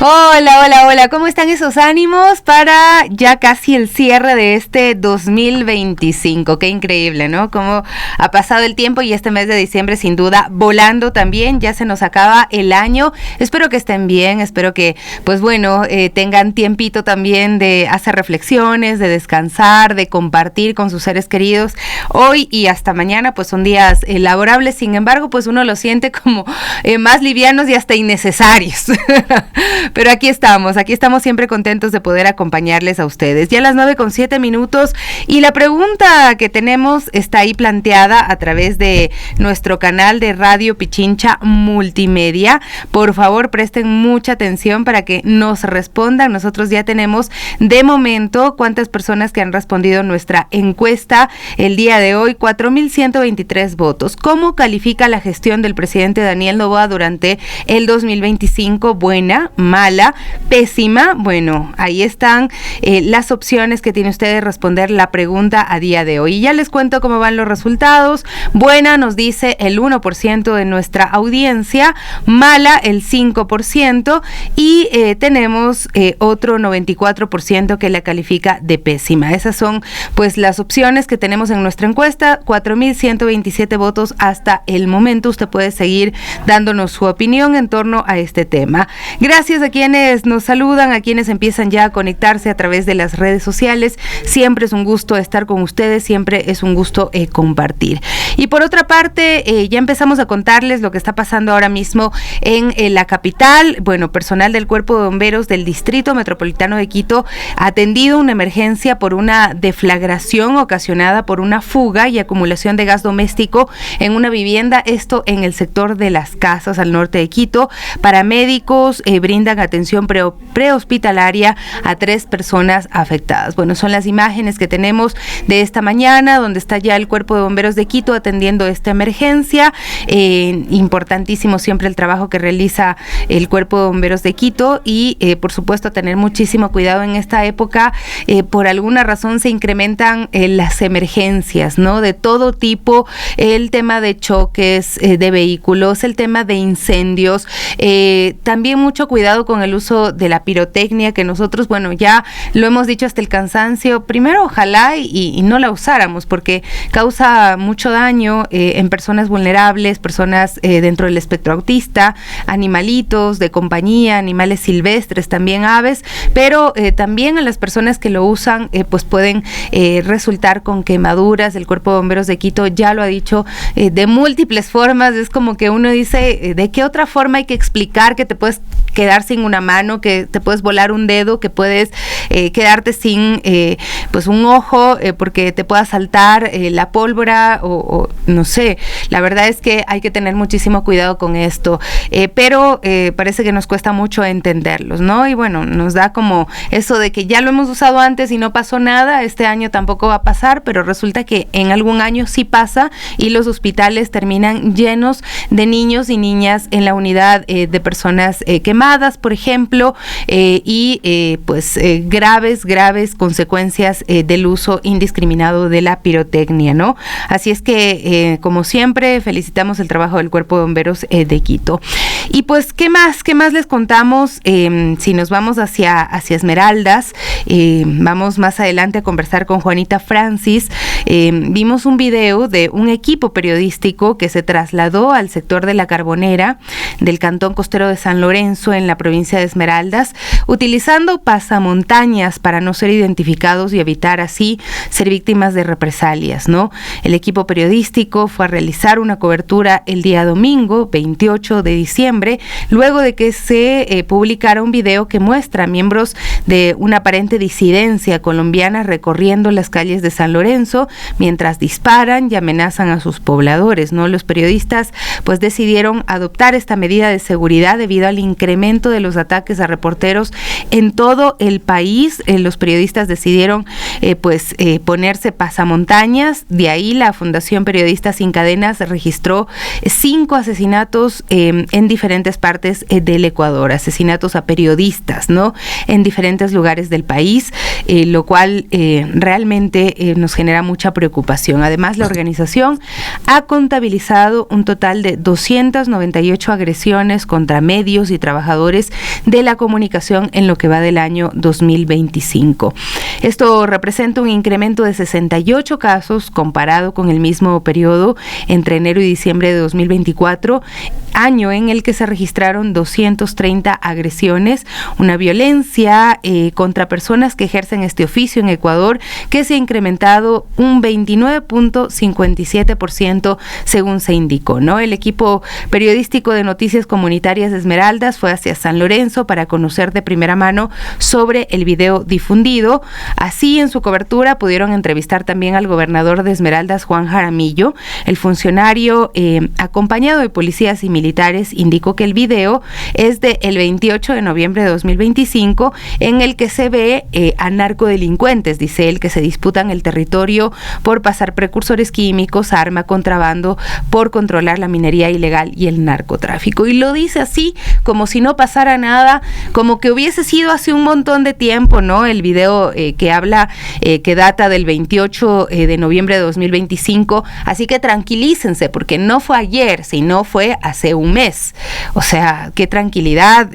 Hola, hola, hola, ¿cómo están esos ánimos para ya casi el cierre de este 2025? Qué increíble, ¿no? Cómo ha pasado el tiempo y este mes de diciembre sin duda volando también, ya se nos acaba el año. Espero que estén bien, espero que, pues bueno, tengan tiempito también de hacer reflexiones, de descansar, de compartir con sus seres queridos. Hoy y hasta mañana pues son días laborables, sin embargo pues uno lo siente como más livianos y hasta innecesarios. Pero aquí estamos siempre contentos de poder acompañarles a ustedes. Ya a las 9:07 y la pregunta que tenemos está ahí planteada a través de nuestro canal de Radio Pichincha Multimedia. Por favor, presten mucha atención para que nos respondan. Nosotros ya tenemos de momento cuántas personas que han respondido nuestra encuesta el día de hoy, 4,123 votos. ¿Cómo califica la gestión del presidente Daniel Noboa durante el 2025? Buena, mala, pésima. Bueno, ahí están las opciones que tiene usted de responder la pregunta a día de hoy. Y ya les cuento cómo van los resultados. Buena nos dice el 1% de nuestra audiencia, mala el 5% y tenemos otro 94% que la califica de pésima. Esas son pues las opciones que tenemos en nuestra encuesta, 4,127 votos hasta el momento. Usted puede seguir dándonos su opinión en torno a este tema. Gracias a quienes nos saludan, a quienes empiezan ya a conectarse a través de las redes sociales. Siempre es un gusto estar con ustedes, siempre es un gusto compartir. Y por otra parte, ya empezamos a contarles lo que está pasando ahora mismo en la capital. Bueno, personal del Cuerpo de Bomberos del Distrito Metropolitano de Quito ha atendido una emergencia por una deflagración ocasionada por una fuga y acumulación de gas doméstico en una vivienda, esto en el sector de Las Casas al norte de Quito. Paramédicos brindan atención prehospitalaria a 3 personas afectadas. Bueno, son las imágenes que tenemos de esta mañana, donde está ya el Cuerpo de Bomberos de Quito atendiendo esta emergencia. Importantísimo siempre el trabajo que realiza el Cuerpo de Bomberos de Quito y por supuesto tener muchísimo cuidado en esta época. Por alguna razón se incrementan las emergencias, ¿no? De todo tipo, el tema de choques de vehículos, el tema de incendios, también mucho cuidado con el uso de la pirotecnia, que nosotros, bueno, ya lo hemos dicho hasta el cansancio. Primero, ojalá y no la usáramos, porque causa mucho daño en personas vulnerables, personas dentro del espectro autista, animalitos de compañía, animales silvestres, también aves, pero también a las personas que lo usan, pues pueden resultar con quemaduras. El Cuerpo de Bomberos de Quito ya lo ha dicho de múltiples formas. Es como que uno dice, ¿de qué otra forma hay que explicar que te puedes quedar sin una mano, que te puedes volar un dedo, que puedes quedarte sin pues un ojo porque te pueda saltar la pólvora o no sé? La verdad es que hay que tener muchísimo cuidado con esto, pero parece que nos cuesta mucho entenderlos, ¿no? Y bueno, nos da como eso de que ya lo hemos usado antes y no pasó nada. Este año tampoco va a pasar, pero resulta que en algún año sí pasa y los hospitales terminan llenos de niños y niñas en la unidad de personas quemadas, por ejemplo, y pues graves consecuencias del uso indiscriminado de la pirotecnia, ¿no? Así es que, como siempre, felicitamos el trabajo del Cuerpo de Bomberos de Quito. Y pues, ¿qué más les contamos? Si nos vamos hacia Esmeraldas, vamos más adelante a conversar con Juanita Francis. Vimos un video de un equipo periodístico que se trasladó al sector de La Carbonera del Cantón Costero de San Lorenzo en la provincia de Esmeraldas, utilizando pasamontañas para no ser identificados y evitar así ser víctimas de represalias, ¿no? El equipo periodístico fue a realizar una cobertura el día domingo, 28 de diciembre, luego de que se publicara un video que muestra a miembros de una aparente disidencia colombiana recorriendo las calles de San Lorenzo mientras disparan y amenazan a sus pobladores, ¿no? Los periodistas pues decidieron adoptar esta medida de seguridad debido al incremento de los ataques a reporteros en todo el país. Los periodistas decidieron ponerse pasamontañas. De ahí la Fundación Periodistas Sin Cadenas registró 5 asesinatos en diferentes diferentes partes del Ecuador, asesinatos a periodistas, ¿no? En diferentes lugares del país, lo cual realmente nos genera mucha preocupación. Además, la organización ha contabilizado un total de 298 agresiones contra medios y trabajadores de la comunicación en lo que va del año 2025. Esto representa un incremento de 68 casos comparado con el mismo periodo entre enero y diciembre de 2024, año en el que se registraron 230 agresiones, una violencia contra personas que ejercen este oficio en Ecuador que se ha incrementado un 29.57% según se indicó, ¿no? El equipo periodístico de Noticias Comunitarias de Esmeraldas fue hacia San Lorenzo para conocer de primera mano sobre el video difundido. Así, en su cobertura pudieron entrevistar también al gobernador de Esmeraldas, Juan Jaramillo. El funcionario, acompañado de policías y militares, indicó que el video es del 28 de noviembre de 2025, en el que se ve a narcodelincuentes, dice él, que se disputan el territorio por pasar precursores químicos, arma, contrabando, por controlar la minería ilegal y el narcotráfico. Y lo dice así, como si no pasara nada, como que hubiese sido hace un montón de tiempo, ¿no? El video que habla, que data del 28 de noviembre de 2025, así que tranquilícense, porque no fue ayer, sino fue hace un mes. O sea, qué tranquilidad,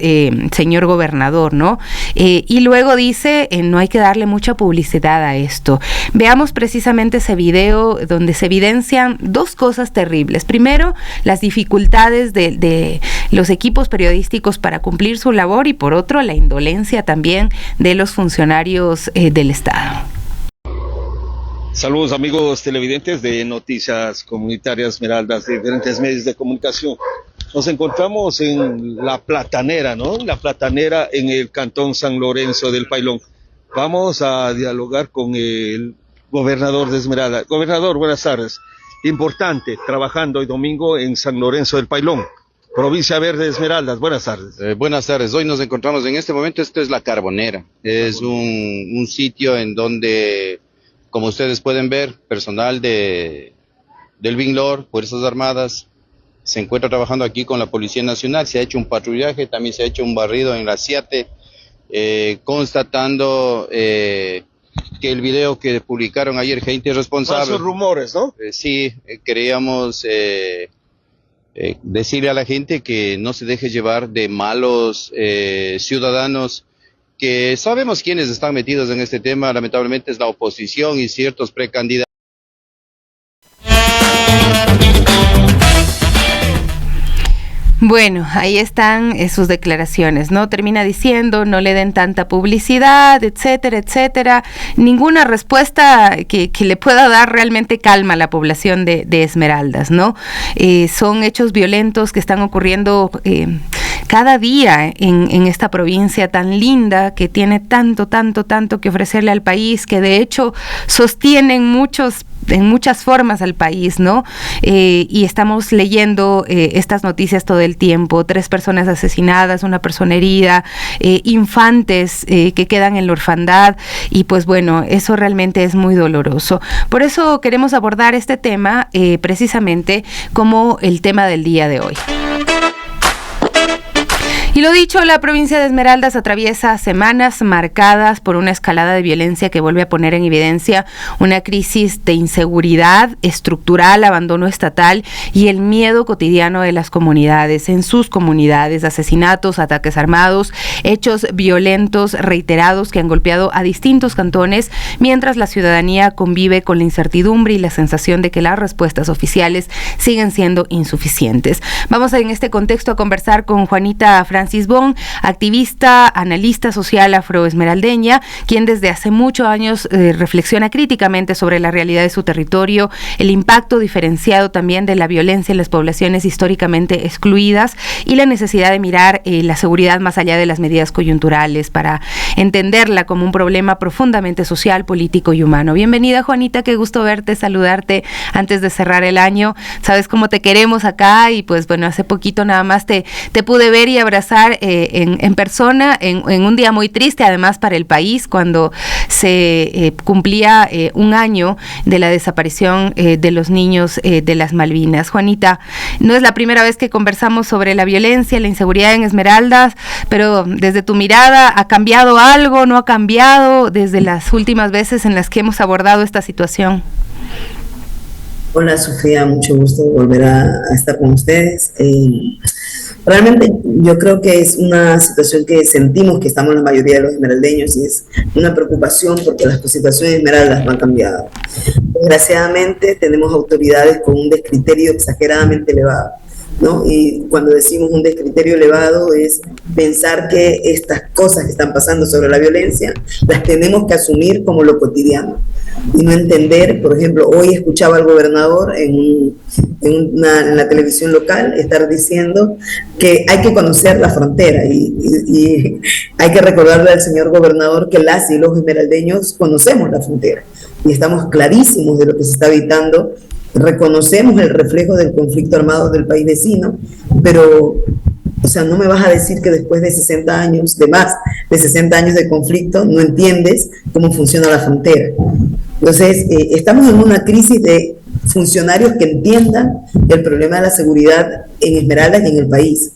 señor gobernador, ¿no? Y luego dice, no hay que darle mucha publicidad a esto. Veamos precisamente ese video donde se evidencian dos cosas terribles. Primero, las dificultades de los equipos periodísticos para cumplir su labor, y por otro, la indolencia también de los funcionarios del Estado. Saludos, amigos televidentes de Noticias Comunitarias Esmeraldas, de diferentes medios de comunicación. Nos encontramos en La Platanera, ¿no? La Platanera, en el cantón San Lorenzo del Pailón. Vamos a dialogar con el gobernador de Esmeraldas. Gobernador, buenas tardes. Importante, trabajando hoy domingo en San Lorenzo del Pailón, provincia verde de Esmeraldas. Buenas tardes. Buenas tardes. Hoy nos encontramos en este momento, esto es La Carbonera. Es un sitio en donde, como ustedes pueden ver, personal del BINLOR, Fuerzas Armadas, se encuentra trabajando aquí con la Policía Nacional. Se ha hecho un patrullaje, también se ha hecho un barrido en la CIATE, constatando que el video que publicaron ayer, gente responsable... Falsos rumores, ¿no? Sí, queríamos decirle a la gente que no se deje llevar de malos ciudadanos, que sabemos quiénes están metidos en este tema. Lamentablemente es la oposición y ciertos precandidatos. Bueno, ahí están sus declaraciones, ¿no? Termina diciendo, no le den tanta publicidad, etcétera, etcétera. Ninguna respuesta que le pueda dar realmente calma a la población de Esmeraldas, ¿no? Son hechos violentos que están ocurriendo cada día en esta provincia tan linda, que tiene tanto que ofrecerle al país, que de hecho sostienen en muchas formas al país, ¿no? Y estamos leyendo estas noticias todo el tiempo: 3 personas asesinadas, 1 persona herida, infantes que quedan en la orfandad, y pues bueno, eso realmente es muy doloroso. Por eso queremos abordar este tema precisamente como el tema del día de hoy. Y lo dicho, la provincia de Esmeraldas atraviesa semanas marcadas por una escalada de violencia que vuelve a poner en evidencia una crisis de inseguridad estructural, abandono estatal y el miedo cotidiano de las comunidades. En sus comunidades, asesinatos, ataques armados, hechos violentos reiterados que han golpeado a distintos cantones, mientras la ciudadanía convive con la incertidumbre y la sensación de que las respuestas oficiales siguen siendo insuficientes. Vamos en este contexto a conversar con Juanita Francis Bon, activista, analista social afroesmeraldeña, quien desde hace muchos años reflexiona críticamente sobre la realidad de su territorio, el impacto diferenciado también de la violencia en las poblaciones históricamente excluidas y la necesidad de mirar la seguridad más allá de las medidas coyunturales para entenderla como un problema profundamente social, político y humano. Bienvenida, Juanita, qué gusto verte, saludarte antes de cerrar el año. Sabes cómo te queremos acá y pues bueno, hace poquito nada más te pude ver y abrazar conversar en persona, en un día muy triste, además para el país, cuando se cumplía un año de la desaparición de los niños de las Malvinas. Juanita, no es la primera vez que conversamos sobre la violencia, la inseguridad en Esmeraldas, pero desde tu mirada, ¿ha cambiado algo? ¿No ha cambiado desde las últimas veces en las que hemos abordado esta situación? Hola Sofía, mucho gusto volver a estar con ustedes. Realmente yo creo que es una situación que sentimos que estamos la mayoría de los esmeraldeños, y es una preocupación porque las situaciones de Esmeraldas no han cambiado. Desgraciadamente tenemos autoridades con un descriterio exageradamente elevado, ¿no? Y cuando decimos un descriterio elevado es pensar que estas cosas que están pasando sobre la violencia las tenemos que asumir como lo cotidiano y no entender. Por ejemplo, hoy escuchaba al gobernador en la televisión local estar diciendo que hay que conocer la frontera y hay que recordarle al señor gobernador que las y los esmeraldeños conocemos la frontera y estamos clarísimos de lo que se está evitando. Reconocemos el reflejo del conflicto armado del país vecino, pero, o sea, no me vas a decir que después de 60 años, de más de 60 años de conflicto, no entiendes cómo funciona la frontera. Entonces, estamos en una crisis de funcionarios que entiendan el problema de la seguridad en Esmeraldas y en el país,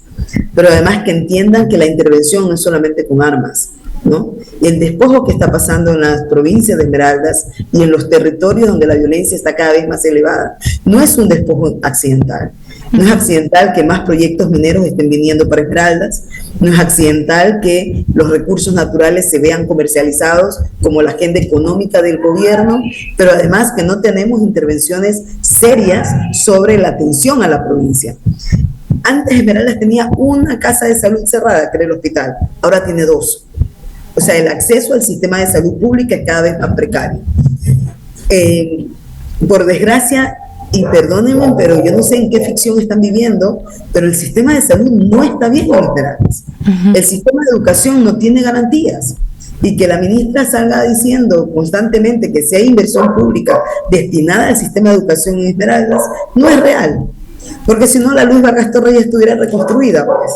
pero además que entiendan que la intervención no es solamente con armas, ¿no? El despojo que está pasando en las provincias de Esmeraldas y en los territorios donde la violencia está cada vez más elevada no es un despojo accidental. No es accidental que más proyectos mineros estén viniendo para Esmeraldas, no es accidental que los recursos naturales se vean comercializados como la agenda económica del gobierno, pero además que no tenemos intervenciones serias sobre la atención a la provincia. Antes Esmeraldas tenía una casa de salud cerrada, que era el hospital, ahora tiene 2. O sea, el acceso al sistema de salud pública es cada vez más precario. Por desgracia, y perdónenme, pero yo no sé en qué ficción están viviendo, pero el sistema de salud no está bien en Esmeraldas. El sistema de educación no tiene garantías. Y que la ministra salga diciendo constantemente que si hay inversión pública destinada al sistema de educación en Esmeraldas, no es real. Porque si no, la Luis Vargas Torres ya estuviera reconstruida, pues.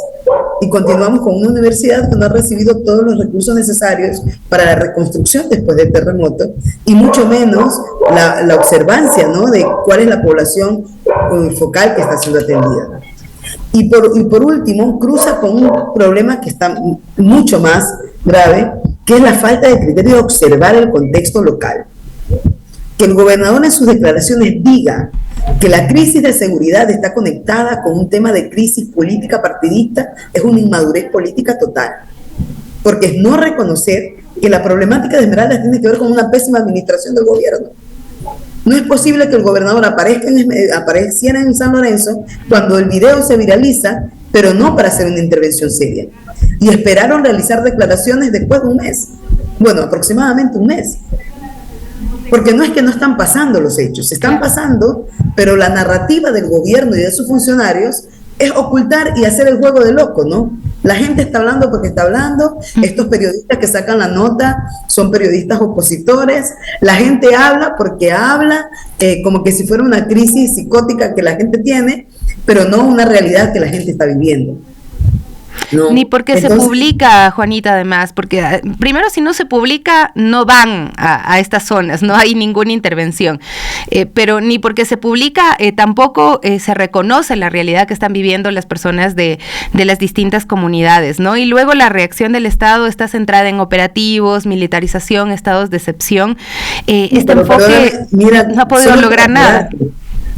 Y continuamos con una universidad que no ha recibido todos los recursos necesarios para la reconstrucción después del terremoto, y mucho menos la observancia, ¿no?, de cuál es la población focal que está siendo atendida. Y por último, cruza con un problema que está mucho más grave, que es la falta de criterio de observar el contexto local. Que el gobernador en sus declaraciones diga que la crisis de seguridad está conectada con un tema de crisis política partidista es una inmadurez política total, porque es no reconocer que la problemática de Esmeraldas tiene que ver con una pésima administración del gobierno. No es posible que el gobernador apareciera en San Lorenzo cuando el video se viraliza, pero no para hacer una intervención seria. Y esperaron realizar declaraciones después de un mes, bueno, aproximadamente un mes. Porque no es que no están pasando los hechos, están pasando, pero la narrativa del gobierno y de sus funcionarios es ocultar y hacer el juego de loco, ¿no? La gente está hablando porque está hablando, estos periodistas que sacan la nota son periodistas opositores, la gente habla porque habla, como que si fuera una crisis psicótica que la gente tiene, pero no una realidad que la gente está viviendo. No. Ni porque se publica, Juanita, además, porque primero, si no se publica, no van a estas zonas, no hay ninguna intervención, pero ni porque se publica, tampoco se reconoce la realidad que están viviendo las personas de las distintas comunidades, ¿no? Y luego la reacción del Estado está centrada en operativos, militarización, estados de excepción. Este enfoque mira, no ha podido lograr nada.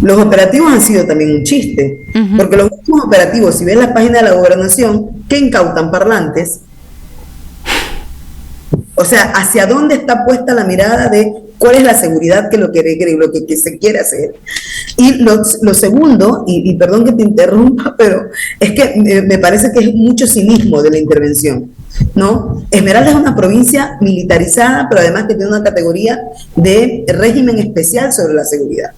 Los operativos han sido también un chiste, porque los últimos operativos, si ven la página de la gobernación, ¿qué incautan? Parlantes. O sea, ¿hacia dónde está puesta la mirada de cuál es la seguridad que lo que se quiere hacer? Y lo segundo, y perdón que te interrumpa, pero es que me parece que es mucho cinismo de la intervención, ¿no? Esmeraldas es una provincia militarizada, pero además que tiene una categoría de régimen especial sobre la seguridad.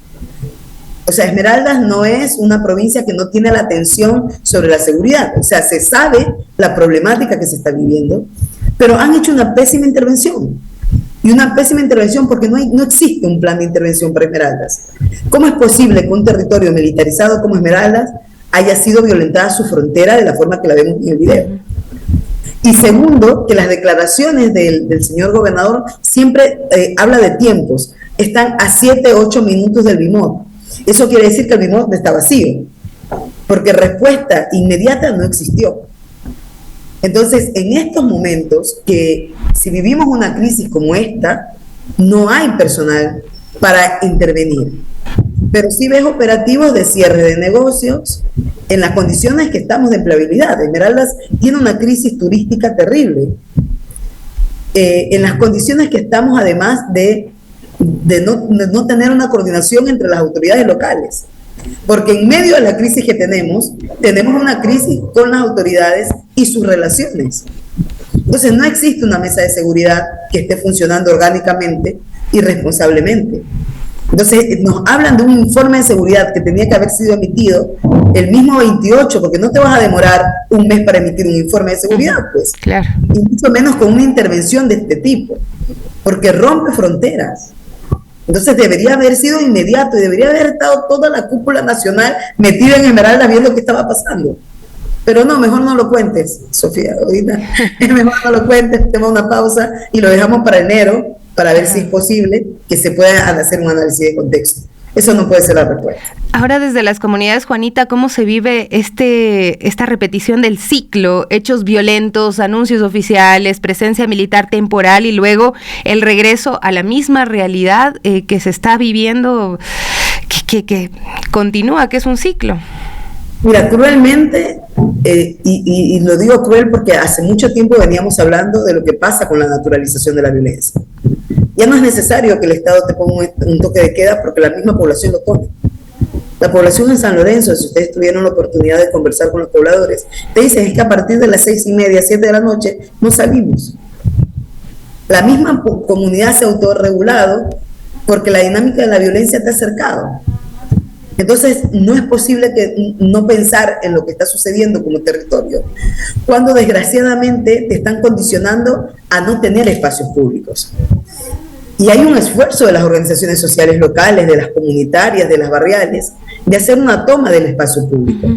O sea, Esmeraldas no es una provincia que no tiene la atención sobre la seguridad. O sea, se sabe la problemática que se está viviendo, pero han hecho una pésima intervención. Y una pésima intervención porque no existe un plan de intervención para Esmeraldas. ¿Cómo es posible que un territorio militarizado como Esmeraldas haya sido violentada su frontera de la forma que la vemos en el video. Y segundo, que las declaraciones del señor gobernador siempre habla de tiempos. Están a 7, 8 minutos del BIMOD. Eso quiere decir que el BIMOD está vacío, porque respuesta inmediata no existió. Entonces, en estos momentos, que si vivimos una crisis como esta, no hay personal para intervenir. Pero sí ves operativos de cierre de negocios en las condiciones que estamos de empleabilidad. Esmeraldas tiene una crisis turística terrible. En las condiciones que estamos, además de no tener una coordinación entre las autoridades locales. Porque en medio de la crisis que tenemos una crisis con las autoridades y sus relaciones. Entonces no existe una mesa de seguridad que esté funcionando orgánicamente y responsablemente. Entonces nos hablan de un informe de seguridad que tenía que haber sido emitido el mismo 28, porque no te vas a demorar un mes para emitir un informe de seguridad, pues. Claro. Y mucho menos con una intervención de este tipo, porque rompe fronteras. Entonces debería haber sido inmediato y debería haber estado toda la cúpula nacional metida en Esmeralda viendo qué estaba pasando. Pero no, mejor no lo cuentes, Sofía. Ahorita es mejor no lo cuentes, tenemos una pausa y lo dejamos para enero para ver si es posible que se pueda hacer un análisis de contexto. Eso no puede ser la respuesta. Ahora, desde las comunidades, Juanita, ¿cómo se vive esta repetición del ciclo? Hechos violentos, anuncios oficiales, presencia militar temporal y luego el regreso a la misma realidad que se está viviendo, que continúa, que es un ciclo. Mira, cruelmente, y lo digo cruel porque hace mucho tiempo veníamos hablando de lo que pasa con la naturalización de la violencia. Ya no es necesario que el Estado te ponga un toque de queda porque la misma población lo pone. La población en San Lorenzo, si ustedes tuvieron la oportunidad de conversar con los pobladores, te dicen es que a partir de las 6:30, 7 de la noche, no salimos. La misma comunidad se ha autorregulado porque la dinámica de la violencia te ha acercado. Entonces, no es posible que no pensar en lo que está sucediendo como territorio, cuando desgraciadamente te están condicionando a no tener espacios públicos. Y hay un esfuerzo de las organizaciones sociales locales, de las comunitarias, de las barriales, de hacer una toma del espacio público.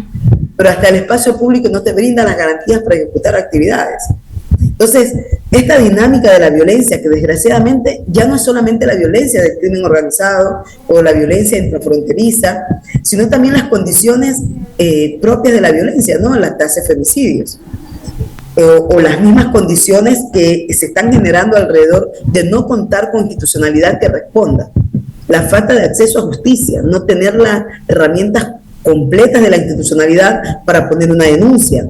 Pero hasta el espacio público no te brinda las garantías para ejecutar actividades. Entonces, esta dinámica de la violencia, que desgraciadamente ya no es solamente la violencia del crimen organizado o la violencia intrafronteriza, sino también las condiciones propias de la violencia, ¿no? La tasa de femicidios. O las mismas condiciones que se están generando alrededor de no contar con institucionalidad que responda. La falta de acceso a justicia, no tener las herramientas completas de la institucionalidad para poner una denuncia,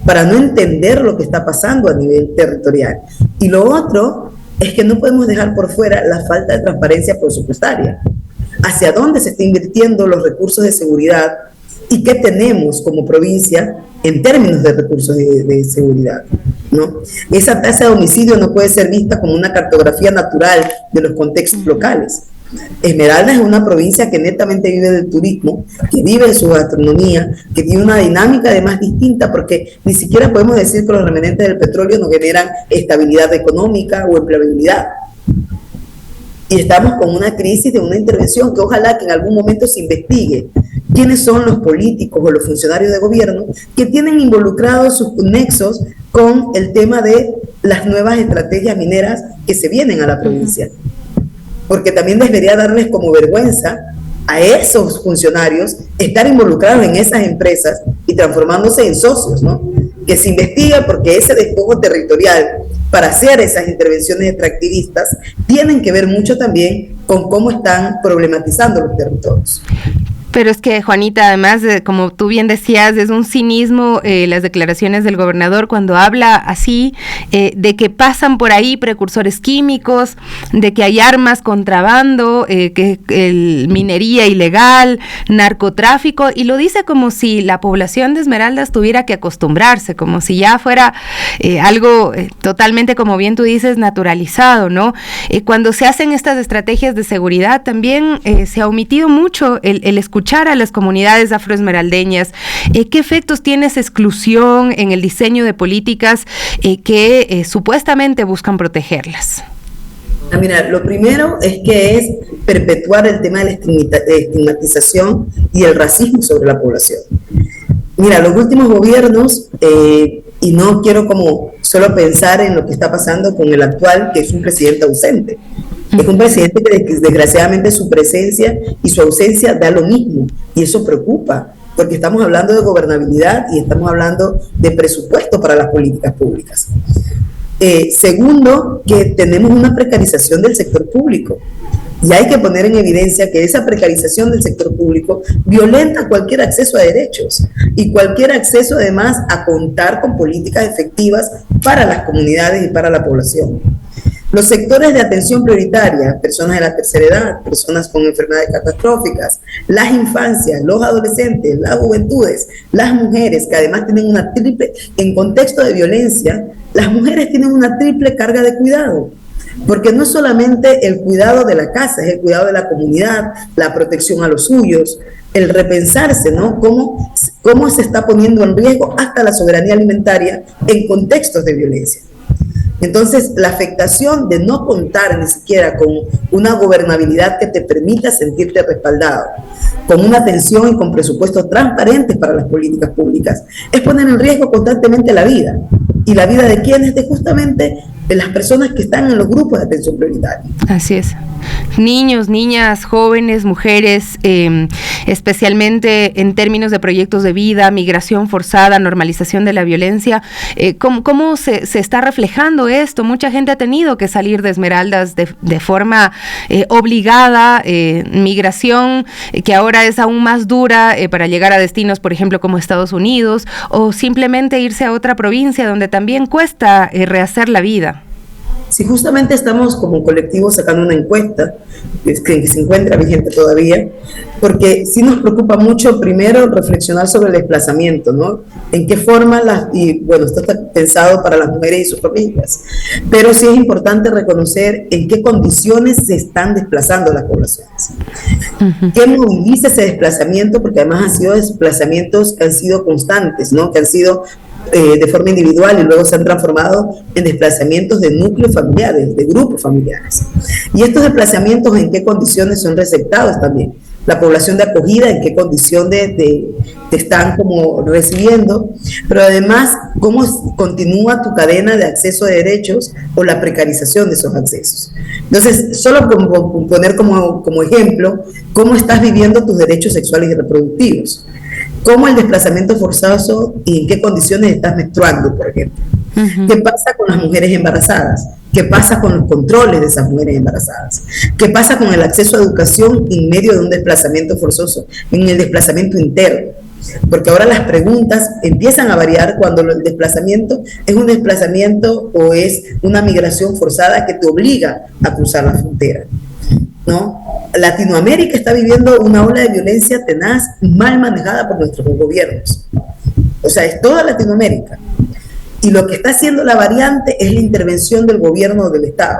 para no entender lo que está pasando a nivel territorial. Y lo otro es que no podemos dejar por fuera la falta de transparencia presupuestaria. ¿Hacia dónde se están invirtiendo los recursos de seguridad y qué tenemos como provincia en términos de recursos de seguridad, ¿no? Esa tasa de homicidio no puede ser vista como una cartografía natural de los contextos locales. Esmeralda es una provincia que netamente vive del turismo, que vive de su gastronomía, que tiene una dinámica además distinta, porque ni siquiera podemos decir que los remanentes del petróleo no generan estabilidad económica o empleabilidad. Y estamos con una crisis de una intervención que ojalá que en algún momento se investigue quiénes son los políticos o los funcionarios de gobierno que tienen involucrados sus nexos con el tema de las nuevas estrategias mineras que se vienen a la provincia. Porque también debería darles como vergüenza a esos funcionarios estar involucrados en esas empresas y transformándose en socios, ¿no? Que se investiga porque ese despojo territorial para hacer esas intervenciones extractivistas tienen que ver mucho también con cómo están problematizando los territorios. Pero es que, Juanita, además, como tú bien decías, es un cinismo las declaraciones del gobernador cuando habla así de que pasan por ahí precursores químicos, de que hay armas, contrabando, que minería ilegal, narcotráfico, y lo dice como si la población de Esmeraldas tuviera que acostumbrarse, como si ya fuera algo totalmente, como bien tú dices, naturalizado, ¿no? Cuando se hacen estas estrategias de seguridad, también se ha omitido mucho el escuchar a las comunidades afroesmeraldeñas. ¿Qué efectos tiene esa exclusión en el diseño de políticas que supuestamente buscan protegerlas? Mira, lo primero es que es perpetuar el tema de la estigmatización y el racismo sobre la población. Mira, los últimos gobiernos, y no quiero como solo pensar en lo que está pasando con el actual, que es un presidente ausente. Es un presidente que desgraciadamente su presencia y su ausencia da lo mismo, y eso preocupa, porque estamos hablando de gobernabilidad y estamos hablando de presupuesto para las políticas públicas. Segundo, que tenemos una precarización del sector público. Y hay que poner en evidencia que esa precarización del sector público violenta cualquier acceso a derechos y cualquier acceso además a contar con políticas efectivas para las comunidades y para la población. Los sectores de atención prioritaria, personas de la tercera edad, personas con enfermedades catastróficas, las infancias, los adolescentes, las juventudes, las mujeres, que además tienen una triple, en contexto de violencia, las mujeres tienen una triple carga de cuidado. Porque no es solamente el cuidado de la casa, es el cuidado de la comunidad, la protección a los suyos, el repensarse, ¿no? Cómo se está poniendo en riesgo hasta la soberanía alimentaria en contextos de violencia. Entonces, la afectación de no contar ni siquiera con una gobernabilidad que te permita sentirte respaldado, con una atención y con presupuestos transparentes para las políticas públicas, es poner en riesgo constantemente la vida. ¿Y la vida de quiénes? De justamente de las personas que están en los grupos de atención prioritaria. Así es. Niños, niñas, jóvenes, mujeres, especialmente en términos de proyectos de vida, migración forzada, normalización de la violencia. ¿Cómo se está reflejando esto? Mucha gente ha tenido que salir de Esmeraldas de forma obligada, migración que ahora es aún más dura para llegar a destinos, por ejemplo, como Estados Unidos, o simplemente irse a otra provincia donde también cuesta rehacer la vida. Si justamente estamos como colectivo sacando una encuesta, que se encuentra vigente todavía, porque sí nos preocupa mucho primero reflexionar sobre el desplazamiento, ¿no? En qué forma, y bueno, esto está pensado para las mujeres y sus familias, pero sí es importante reconocer en qué condiciones se están desplazando las poblaciones. ¿Qué moviliza ese desplazamiento? Porque además han sido desplazamientos que han sido constantes, ¿no? Que han sido de forma individual y luego se han transformado en desplazamientos de núcleos familiares, de grupos familiares. Y estos desplazamientos, ¿en qué condiciones son receptados también? La población de acogida, ¿en qué condición te están como recibiendo? Pero además, ¿cómo continúa tu cadena de acceso a derechos o la precarización de esos accesos? Entonces, solo poner como ejemplo, ¿cómo estás viviendo tus derechos sexuales y reproductivos? ¿Cómo el desplazamiento forzoso y en qué condiciones estás menstruando, por ejemplo? ¿Qué pasa con las mujeres embarazadas? ¿Qué pasa con los controles de esas mujeres embarazadas? ¿Qué pasa con el acceso a educación en medio de un desplazamiento forzoso, en el desplazamiento interno? Porque ahora las preguntas empiezan a variar cuando el desplazamiento es un desplazamiento o es una migración forzada que te obliga a cruzar la frontera, ¿no? Latinoamérica está viviendo una ola de violencia tenaz, mal manejada por nuestros gobiernos. O sea, es toda Latinoamérica. Y lo que está haciendo la variante es la intervención del gobierno del Estado.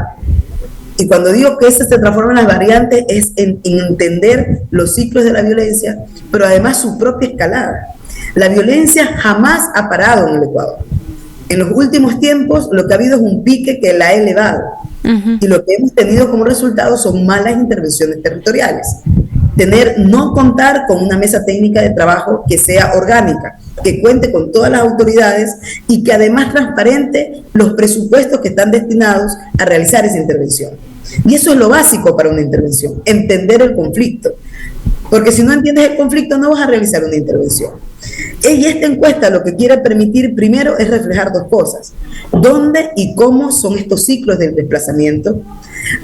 Y cuando digo que esas se transforman en las variantes es en entender los ciclos de la violencia, pero además su propia escalada. La violencia jamás ha parado en el Ecuador. En los últimos tiempos lo que ha habido es un pique que la ha elevado. Y lo que hemos tenido como resultado son malas intervenciones territoriales. No contar con una mesa técnica de trabajo que sea orgánica, que cuente con todas las autoridades y que además transparente los presupuestos que están destinados a realizar esa intervención. Y eso es lo básico para una intervención, entender el conflicto. Porque si no entiendes el conflicto no vas a realizar una intervención. Y esta encuesta lo que quiere permitir primero es reflejar dos cosas: dónde y cómo son estos ciclos del desplazamiento,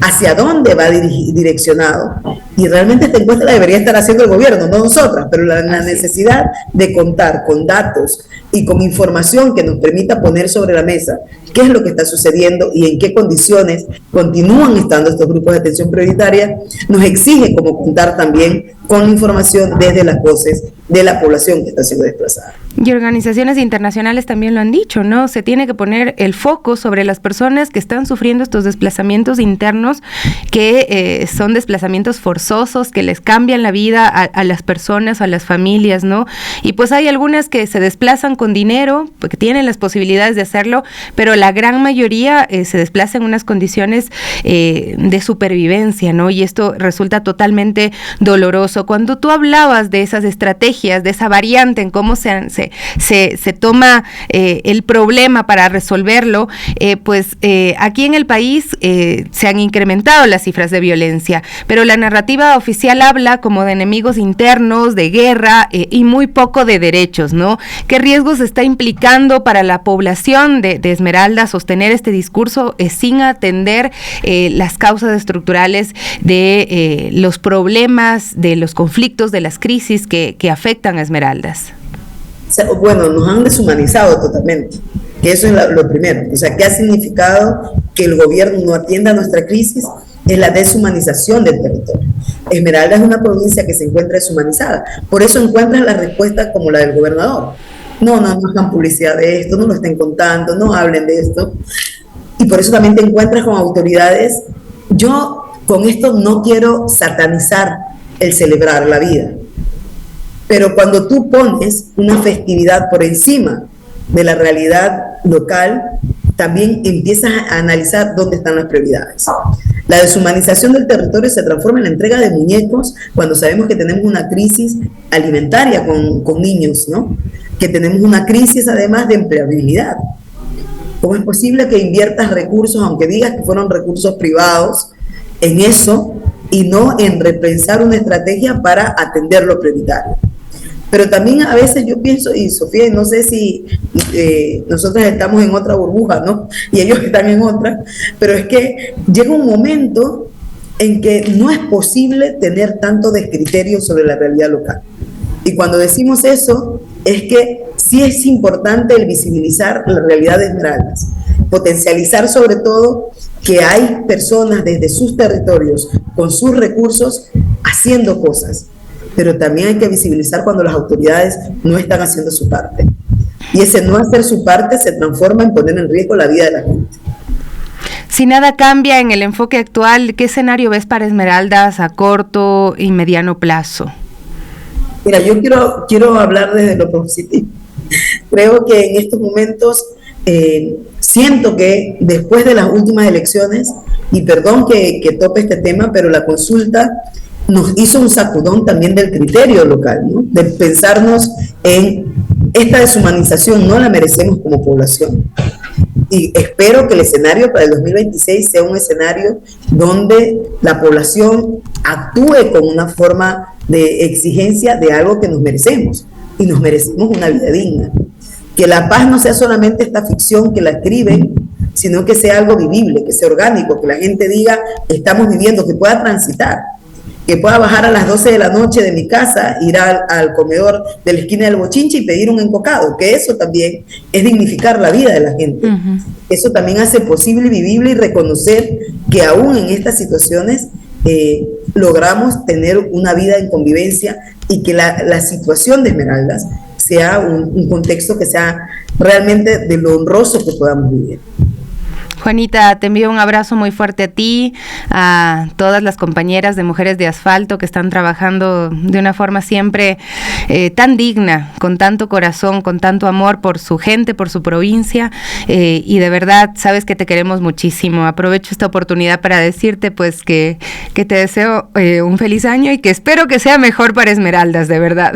hacia dónde va direccionado, y realmente esta encuesta la debería estar haciendo el gobierno, no nosotras, pero la necesidad de contar con datos y con información que nos permita poner sobre la mesa qué es lo que está sucediendo y en qué condiciones continúan estando estos grupos de atención prioritaria, nos exige como contar también con la información desde las voces de la población que está siendo desplazada. Y organizaciones internacionales también lo han dicho, ¿no? Se tiene que poner el foco sobre las personas que están sufriendo estos desplazamientos internos, que son desplazamientos forzosos, que les cambian la vida a las personas, a las familias, ¿no? Y pues hay algunas que se desplazan con dinero, porque tienen las posibilidades de hacerlo, pero la gran mayoría se desplaza en unas condiciones de supervivencia, ¿no? Y esto resulta totalmente doloroso. Cuando tú hablabas de esas estrategias, de esa variante en cómo se se toma el problema para resolverlo, aquí en el país se han incrementado las cifras de violencia, pero la narrativa oficial habla como de enemigos internos, de guerra y muy poco de derechos, ¿no? ¿Qué riesgos está implicando para la población de Esmeralda sostener este discurso sin atender las causas estructurales de los problemas, de los conflictos, de las crisis que afectan a Esmeraldas? Bueno, nos han deshumanizado totalmente, que eso es lo primero. O sea, ¿qué ha significado que el gobierno no atienda nuestra crisis? Es la deshumanización del territorio. Esmeralda es una provincia que se encuentra deshumanizada. Por eso encuentras la respuesta como la del gobernador. No hagan publicidad de esto, no lo estén contando, no hablen de esto. Y por eso también te encuentras con autoridades. Yo con esto no quiero satanizar el celebrar la vida, pero cuando tú pones una festividad por encima de la realidad local, también empiezas a analizar dónde están las prioridades. La deshumanización del territorio se transforma en la entrega de muñecos cuando sabemos que tenemos una crisis alimentaria con niños, ¿no? Que tenemos una crisis además de empleabilidad. ¿Cómo es posible que inviertas recursos, aunque digas que fueron recursos privados, en eso y no en repensar una estrategia para atender lo prioritario? Pero también a veces yo pienso, y Sofía, no sé si nosotros estamos en otra burbuja, ¿no? Y ellos están en otra, pero es que llega un momento en que no es posible tener tanto descriterio sobre la realidad local. Y cuando decimos eso, es que sí es importante el visibilizar la realidad de Esmeraldas, potencializar sobre todo que hay personas desde sus territorios, con sus recursos, haciendo cosas. Pero también hay que visibilizar cuando las autoridades no están haciendo su parte. Y ese no hacer su parte se transforma en poner en riesgo la vida de la gente. Si nada cambia en el enfoque actual, ¿qué escenario ves para Esmeraldas a corto y mediano plazo? Mira, yo quiero hablar desde lo positivo. Creo que en estos momentos siento que después de las últimas elecciones, y perdón que tope este tema, pero la consulta nos hizo un sacudón también del criterio local, ¿no? De pensarnos en esta deshumanización, no la merecemos como población. Y espero que el escenario para el 2026 sea un escenario donde la población actúe con una forma de exigencia de algo que nos merecemos, y nos merecemos una vida digna. Que la paz no sea solamente esta ficción que la escriben, sino que sea algo vivible, que sea orgánico, que la gente diga, estamos viviendo, que pueda transitar, que pueda bajar a las 12 de la noche de mi casa, ir al comedor de la esquina del Bochinche y pedir un encocado, que eso también es dignificar la vida de la gente. Uh-huh. Eso también hace posible, vivible y reconocer que aún en estas situaciones logramos tener una vida en convivencia y que la situación de Esmeraldas sea un contexto que sea realmente de lo honroso que podamos vivir. Juanita, te envío un abrazo muy fuerte a ti, a todas las compañeras de Mujeres de Asfalto que están trabajando de una forma siempre tan digna, con tanto corazón, con tanto amor por su gente, por su provincia, y de verdad, sabes que te queremos muchísimo. Aprovecho esta oportunidad para decirte pues que te deseo un feliz año y que espero que sea mejor para Esmeraldas, de verdad.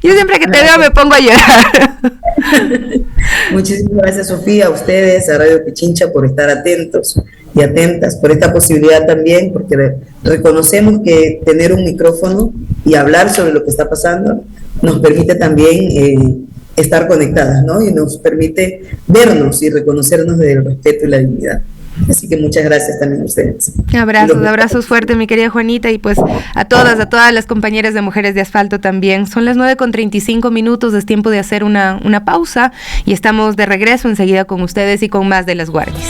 Yo siempre que te veo me pongo a llorar. Muchísimas gracias, Sofía, a ustedes, a Radio Pichincha, por estar atentos y atentas, por esta posibilidad también, porque reconocemos que tener un micrófono y hablar sobre lo que está pasando nos permite también estar conectadas, ¿no? Y nos permite vernos y reconocernos desde el respeto y la dignidad. Así que muchas gracias también a ustedes. Abrazos fuertes, mi querida Juanita, y pues a todas las compañeras de Mujeres de Asfalto también. Son las 9:35, es tiempo de hacer una pausa y estamos de regreso enseguida con ustedes y con más de Las Guarmis.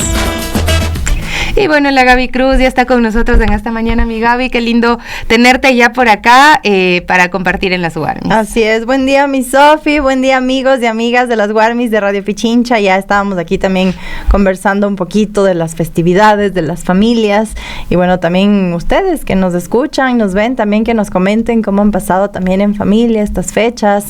Y bueno, la Gaby Cruz ya está con nosotros en esta mañana, mi Gaby, qué lindo tenerte ya por acá para compartir en Las Guarmis. Así es, buen día mi Sofi, buen día amigos y amigas de Las Guarmis de Radio Pichincha. Ya estábamos aquí también conversando un poquito de las festividades, de las familias, y bueno, también ustedes que nos escuchan, nos ven, también que nos comenten cómo han pasado también en familia estas fechas,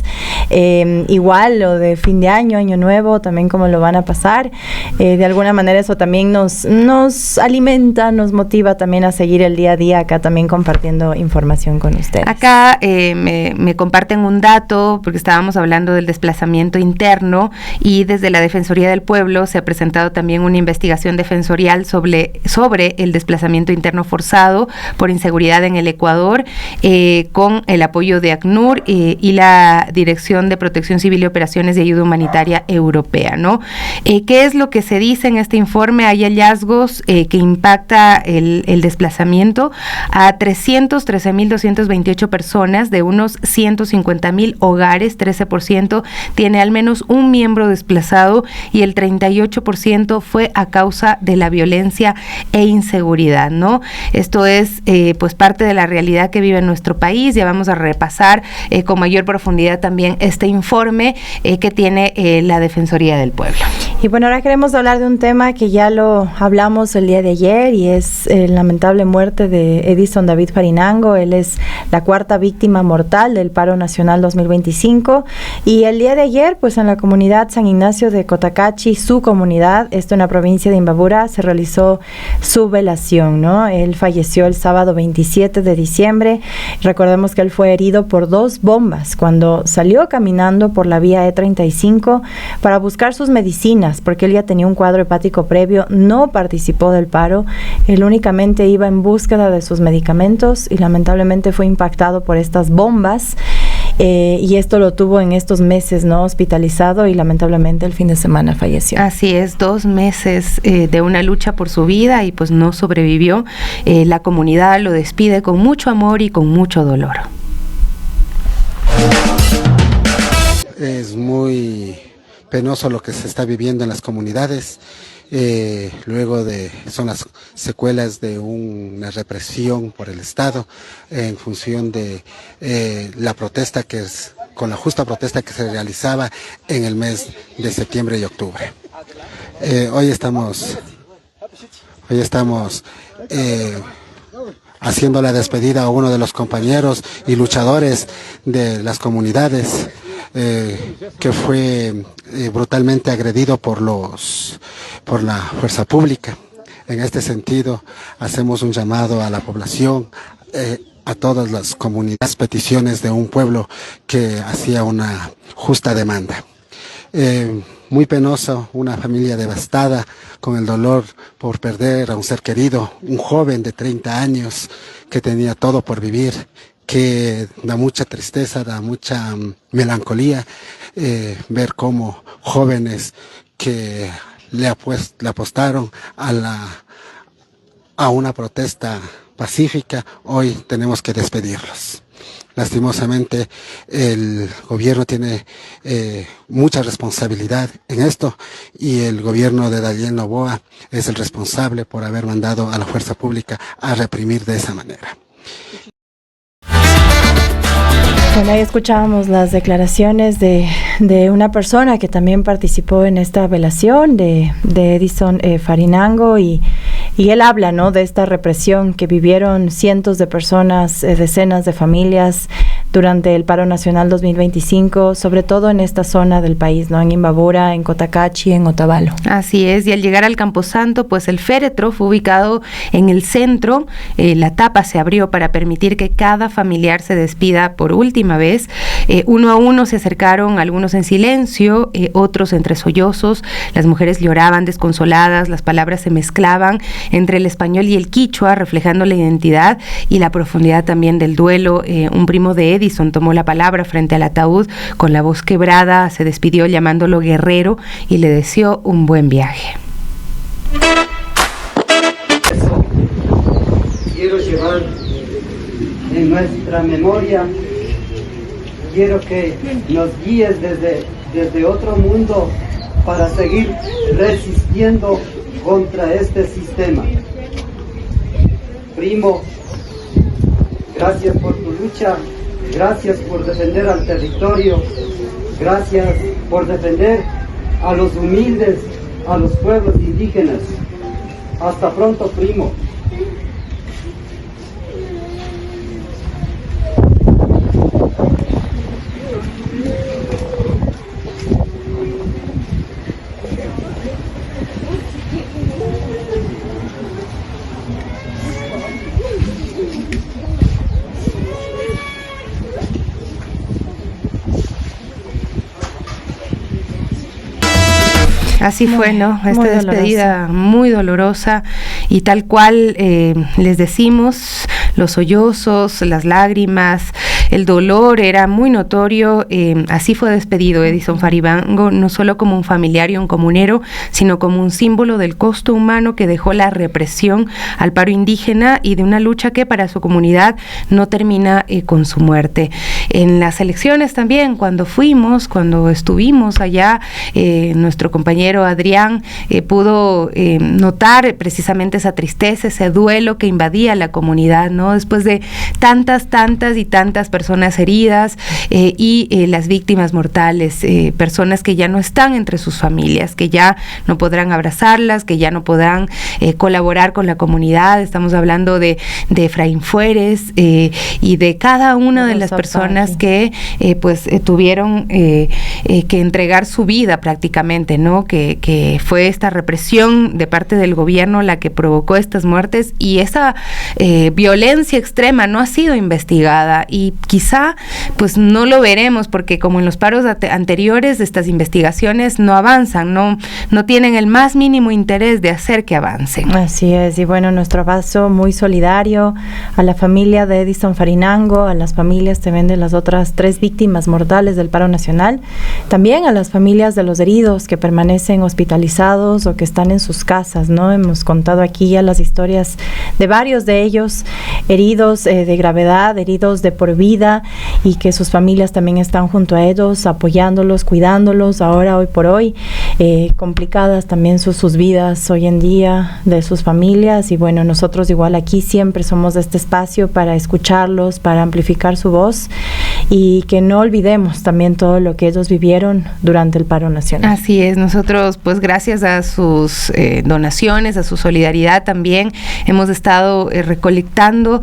igual lo de fin de año, año nuevo, también cómo lo van a pasar. De alguna manera eso también nos nos alimenta, nos motiva también a seguir el día a día acá también compartiendo información con ustedes. Acá me comparten un dato, porque estábamos hablando del desplazamiento interno, y desde la Defensoría del Pueblo se ha presentado también una investigación defensorial sobre el desplazamiento interno forzado por inseguridad en el Ecuador, con el apoyo de ACNUR y la Dirección de Protección Civil y Operaciones de Ayuda Humanitaria Europea, ¿no? ¿Qué es lo que se dice en este informe? Hay hallazgos que impacta el desplazamiento a 313.228 personas de unos 150.000 hogares. 13% tiene al menos un miembro desplazado y el 38% fue a causa de la violencia e inseguridad, ¿no? Esto es pues parte de la realidad que vive en nuestro país. Ya vamos a repasar con mayor profundidad también este informe que tiene la Defensoría del Pueblo. Y bueno, ahora queremos hablar de un tema que ya lo hablamos el día de ayer, y es la lamentable muerte de Edison David Farinango. Él es la cuarta víctima mortal del paro nacional 2025, y el día de ayer, pues en la comunidad San Ignacio de Cotacachi, su comunidad, esto en la provincia de Imbabura, se realizó su velación, ¿no? Él falleció el sábado 27 de diciembre. Recordemos que él fue herido por 2 bombas cuando salió caminando por la vía E35 para buscar sus medicinas, porque él ya tenía un cuadro hepático previo. No participó del paro, él únicamente iba en búsqueda de sus medicamentos y lamentablemente fue impactado por estas bombas, y esto lo tuvo en estos meses, ¿no?, hospitalizado, y lamentablemente el fin de semana falleció. Así es, 2 meses de una lucha por su vida, y pues no sobrevivió. La comunidad lo despide con mucho amor y con mucho dolor. Es muy penoso lo que se está viviendo en las comunidades, son las secuelas de una represión por el Estado en función de la protesta con la justa protesta que se realizaba en el mes de septiembre y octubre. Hoy estamos haciendo la despedida a uno de los compañeros y luchadores de las comunidades, que fue brutalmente agredido por la fuerza pública. En este sentido, hacemos un llamado a la población, a todas las comunidades, peticiones de un pueblo que hacía una justa demanda. Muy penoso, una familia devastada con el dolor por perder a un ser querido, un joven de 30 años que tenía todo por vivir, que da mucha tristeza, da mucha melancolía ver cómo jóvenes que le apostaron a una protesta pacífica, hoy tenemos que despedirlos. Lastimosamente, el gobierno tiene mucha responsabilidad en esto, y el gobierno de Daniel Noboa es el responsable por haber mandado a la fuerza pública a reprimir de esa manera. Bueno, ahí escuchábamos las declaraciones de una persona que también participó en esta velación de Edison Farinango, y él habla, ¿no?, de esta represión que vivieron cientos de personas, decenas de familias durante el paro nacional 2025, sobre todo en esta zona del país, ¿no?, en Imbabura, en Cotacachi, en Otavalo. Así es, y al llegar al Camposanto, pues el féretro fue ubicado en el centro. La tapa se abrió para permitir que cada familiar se despida por última vez. Uno a uno se acercaron, algunos en silencio, otros entre sollozos. Las mujeres lloraban desconsoladas, las palabras se mezclaban entre el español y el quichua, reflejando la identidad y la profundidad también del duelo. Un primo de Edison tomó la palabra frente al ataúd con la voz quebrada, se despidió llamándolo guerrero y le deseó un buen viaje. Quiero llevar en nuestra memoria, quiero que nos guíes desde otro mundo para seguir resistiendo contra este sistema. Primo, gracias por tu lucha, gracias por defender al territorio, gracias por defender a los humildes, a los pueblos indígenas. Hasta pronto, primo. Así fue, ¿no? Esta muy despedida muy dolorosa y tal cual les decimos, los sollozos, las lágrimas, el dolor era muy notorio. Así fue despedido Edison Faribango, no solo como un familiar y un comunero, sino como un símbolo del costo humano que dejó la represión al paro indígena y de una lucha que para su comunidad no termina con su muerte. En las elecciones también, cuando estuvimos allá, nuestro compañero Adrián pudo notar precisamente esa tristeza, ese duelo que invadía la comunidad, ¿no? Después de tantas y tantas personas heridas y las víctimas mortales, personas que ya no están entre sus familias, que ya no podrán abrazarlas, que ya no podrán colaborar con la comunidad. Estamos hablando de Efraín Fueres y de cada una de las personas que tuvieron que entregar su vida prácticamente, ¿no? Que fue esta represión de parte del gobierno la que provocó estas muertes, y esa violencia extrema no ha sido investigada y quizá pues no lo veremos porque como en los paros anteriores estas investigaciones no avanzan, no tienen el más mínimo interés de hacer que avancen. Así es, y bueno, nuestro abrazo muy solidario a la familia de Edison Faribango, a las familias también de las otras 3 víctimas mortales del paro nacional, también a las familias de los heridos que permanecen hospitalizados o que están en sus casas, ¿no? Hemos contado aquí ya las historias de varios de ellos, heridos de gravedad, heridos de por vida, y que sus familias también están junto a ellos, apoyándolos, cuidándolos, hoy por hoy, complicadas también sus vidas hoy en día de sus familias, y bueno, nosotros igual aquí siempre somos de este espacio para escucharlos, para amplificar su voz, y que no olvidemos también todo lo que ellos vivieron durante el paro nacional. Así es, nosotros pues gracias a sus donaciones, a su solidaridad también hemos estado recolectando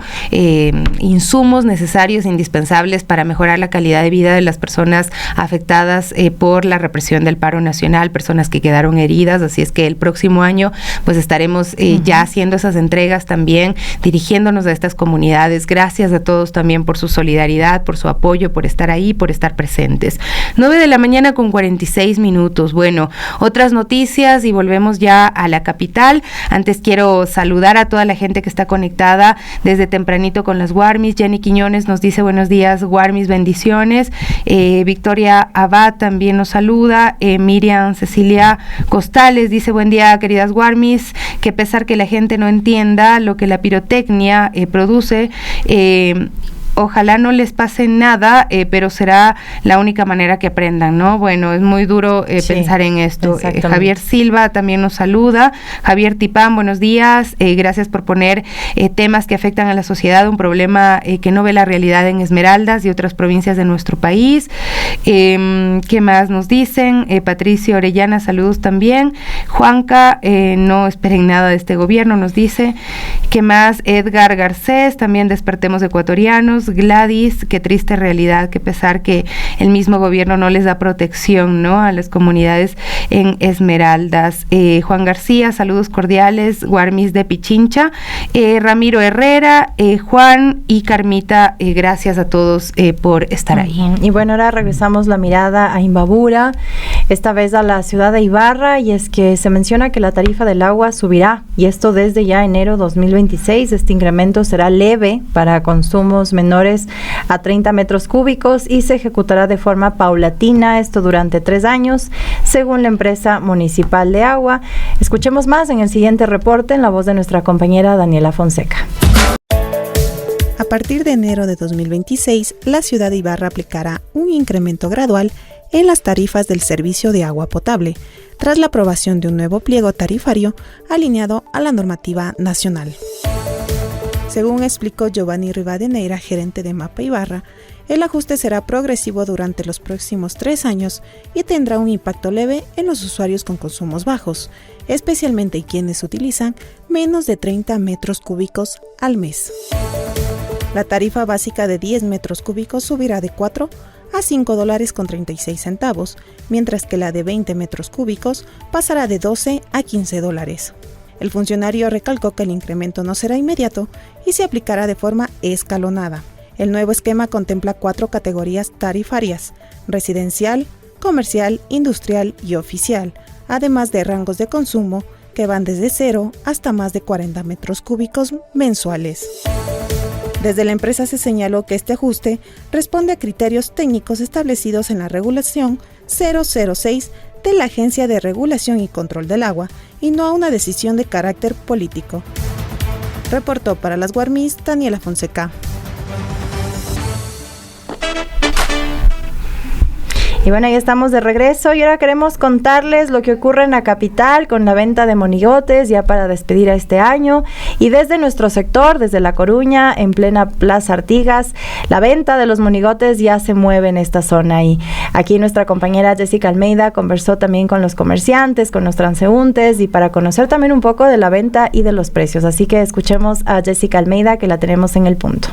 insumos necesarios e indispensables para mejorar la calidad de vida de las personas afectadas por la represión del paro nacional, personas que quedaron heridas, así es que el próximo año pues estaremos ya haciendo esas entregas también, dirigiéndonos a estas comunidades. Gracias a todos también por su solidaridad, por su apoyo, por estar ahí, por estar presentes. 9:46 a.m. Bueno, otras noticias y volvemos ya a la capital. Antes quiero saludar a toda la gente que está conectada desde tempranito con las Guarmis. Jenny Quiñones nos dice buenos días, Guarmis, bendiciones. Victoria Abad también nos saluda. Miriam Cecilia Costales dice buen día, queridas Guarmis. Qué pesar que la gente no entienda lo que la pirotecnia produce. Ojalá no les pase nada, pero será la única manera que aprendan, ¿no? Bueno, es muy duro pensar en esto. Javier Silva también nos saluda. Javier Tipán, buenos días. Gracias por poner temas que afectan a la sociedad, un problema que no ve la realidad en Esmeraldas y otras provincias de nuestro país. ¿Qué más nos dicen? Patricio Orellana, saludos también. Juanca, no esperen nada de este gobierno, nos dice. ¿Qué más? Edgar Garcés, también despertemos ecuatorianos. Gladys, qué triste realidad, qué pesar que el mismo gobierno no les da protección, ¿no?, a las comunidades en Esmeraldas. Juan García, saludos cordiales, Guarmis de Pichincha. Ramiro Herrera, Juan y Carmita, gracias a todos por estar ahí. Y bueno, ahora regresamos la mirada a Imbabura, esta vez a la ciudad de Ibarra, y es que se menciona que la tarifa del agua subirá, y esto desde ya enero 2026. Este incremento será leve para consumos menores a 30 metros cúbicos y se ejecutará de forma paulatina, esto durante 3 años, según la empresa municipal de agua. Escuchemos más en el siguiente reporte en la voz de nuestra compañera Daniela Fonseca. A partir de enero de 2026, la ciudad de Ibarra aplicará un incremento gradual en las tarifas del servicio de agua potable, tras la aprobación de un nuevo pliego tarifario alineado a la normativa nacional. Según explicó Giovanni Rivadeneira, gerente de MAPA Ibarra, el ajuste será progresivo durante los próximos 3 años y tendrá un impacto leve en los usuarios con consumos bajos, especialmente quienes utilizan menos de 30 metros cúbicos al mes. La tarifa básica de 10 metros cúbicos subirá de 4 a $5.36, mientras que la de 20 metros cúbicos pasará de $12 a $15. El funcionario recalcó que el incremento no será inmediato y se aplicará de forma escalonada. El nuevo esquema contempla 4 categorías tarifarias: residencial, comercial, industrial y oficial, además de rangos de consumo que van desde 0 hasta más de 40 metros cúbicos mensuales. Desde la empresa se señaló que este ajuste responde a criterios técnicos establecidos en la regulación 006 de la Agencia de Regulación y Control del Agua y no a una decisión de carácter político. Reportó para las Guarmis Daniela Fonseca. Y bueno, ya estamos de regreso y ahora queremos contarles lo que ocurre en la capital con la venta de monigotes ya para despedir a este año. Y desde nuestro sector, desde La Coruña, en plena Plaza Artigas, la venta de los monigotes ya se mueve en esta zona. Y aquí nuestra compañera Jessica Almeida conversó también con los comerciantes, con los transeúntes y para conocer también un poco de la venta y de los precios. Así que escuchemos a Jessica Almeida, que la tenemos en el punto.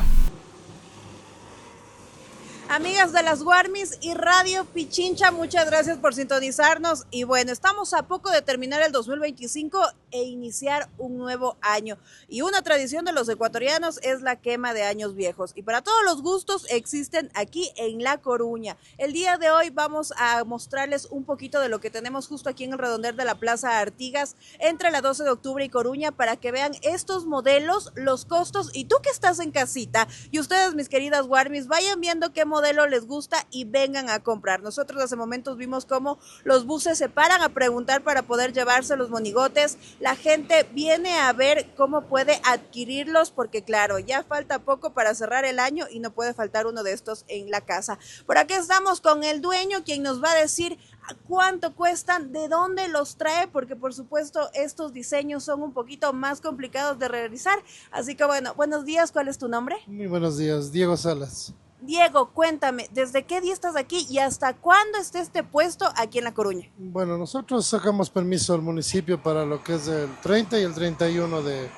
Amigas de las Guarmis y Radio Pichincha, muchas gracias por sintonizarnos. Y bueno, estamos a poco de terminar el 2025 e iniciar un nuevo año. Y una tradición de los ecuatorianos es la quema de años viejos. Y para todos los gustos existen aquí en La Coruña. El día de hoy vamos a mostrarles un poquito de lo que tenemos justo aquí en el redondel de la Plaza Artigas, entre la 12 de octubre y Coruña, para que vean estos modelos, los costos. Y tú que estás en casita, y ustedes, mis queridas Guarmis, vayan viendo qué modelo les gusta y vengan a comprar. Nosotros hace momentos vimos cómo los buses se paran a preguntar para poder llevarse los monigotes. La gente viene a ver cómo puede adquirirlos porque claro, ya falta poco para cerrar el año y no puede faltar uno de estos en la casa. Por aquí estamos con el dueño, quien nos va a decir cuánto cuestan, de dónde los trae, porque por supuesto estos diseños son un poquito más complicados de realizar. Así que bueno, buenos días, ¿cuál es tu nombre? Muy buenos días, Diego Salas. Diego, cuéntame, ¿desde qué día estás aquí y hasta cuándo está este puesto aquí en La Coruña? Bueno, nosotros sacamos permiso al municipio para lo que es el 30 y el 31 de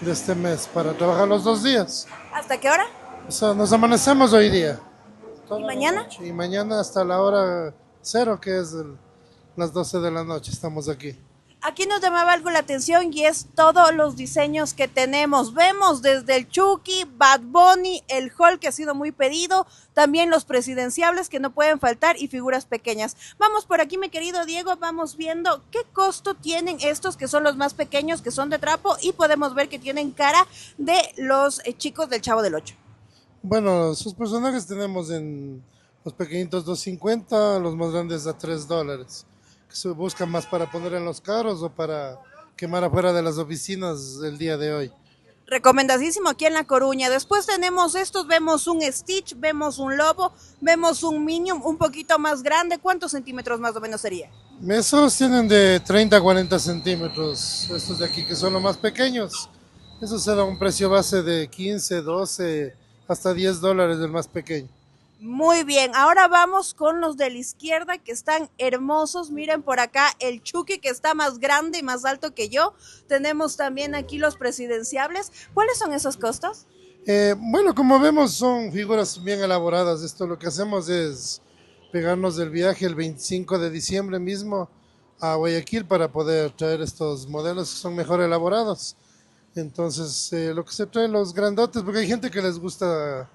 este mes, para trabajar los 2 días. ¿Hasta qué hora? O sea, nos amanecemos hoy día. ¿Y mañana? Y mañana hasta la hora 0, que es las 12 de la noche, estamos aquí. Aquí nos llamaba algo la atención y es todos los diseños que tenemos. Vemos desde el Chucky, Bad Bunny, el Hulk que ha sido muy pedido, también los presidenciables que no pueden faltar y figuras pequeñas. Vamos por aquí, mi querido Diego, vamos viendo qué costo tienen estos que son los más pequeños, que son de trapo, y podemos ver que tienen cara de los chicos del Chavo del Ocho. Bueno, sus personajes tenemos en los pequeñitos $2.50, los más grandes a $3. Que se busca más para poner en los carros o para quemar afuera de las oficinas el día de hoy. Recomendadísimo aquí en La Coruña. Después tenemos estos, vemos un Stitch, vemos un Lobo, vemos un Minion un poquito más grande. ¿Cuántos centímetros más o menos sería? Esos tienen de 30 a 40 centímetros, estos de aquí que son los más pequeños. Eso se da un precio base de 15, 12, hasta $10 el más pequeño. Muy bien, ahora vamos con los de la izquierda que están hermosos. Miren por acá el Chucky que está más grande y más alto que yo. Tenemos también aquí los presidenciables. ¿Cuáles son esos costos? Bueno, como vemos son figuras bien elaboradas. Esto lo que hacemos es pegarnos del viaje el 25 de diciembre mismo a Guayaquil para poder traer estos modelos que son mejor elaborados. Entonces lo que se trae los grandotes, porque hay gente que les gusta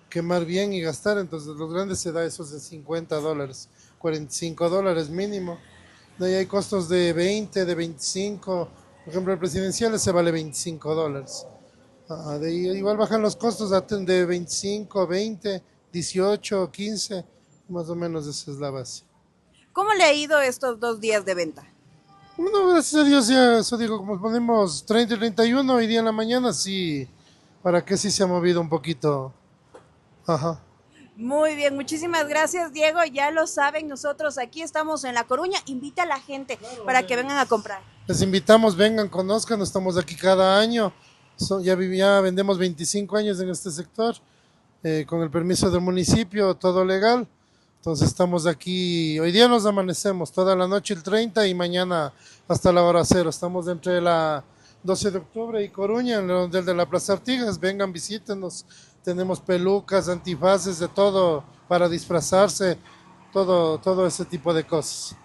quemar bien y gastar, entonces los grandes se da esos de $50, $45 mínimo. De ahí hay costos de 20, de 25, por ejemplo el presidencial se vale $25. De ahí igual bajan los costos de 25, 20, 18, 15, más o menos esa es la base. ¿Cómo le ha ido estos 2 días de venta? Bueno, gracias a Dios ya, eso digo, como ponemos 30 y 31 hoy día en la mañana, sí, para que sí se ha movido un poquito. Ajá. Muy bien, muchísimas gracias, Diego. Ya lo saben, nosotros aquí estamos en La Coruña. Invita a la gente para que vengan a comprar. Les invitamos, vengan, conozcan, estamos aquí cada año. Ya vendemos 25 años en este sector, con el permiso del municipio, todo legal. Entonces estamos aquí, hoy día nos amanecemos toda la noche el 30 y mañana hasta la hora 0. Estamos entre la 12 de octubre y Coruña, en el redondel de la Plaza Artigas. Vengan, visítenos. Tenemos pelucas, antifaces, de todo para disfrazarse, todo ese tipo de cosas.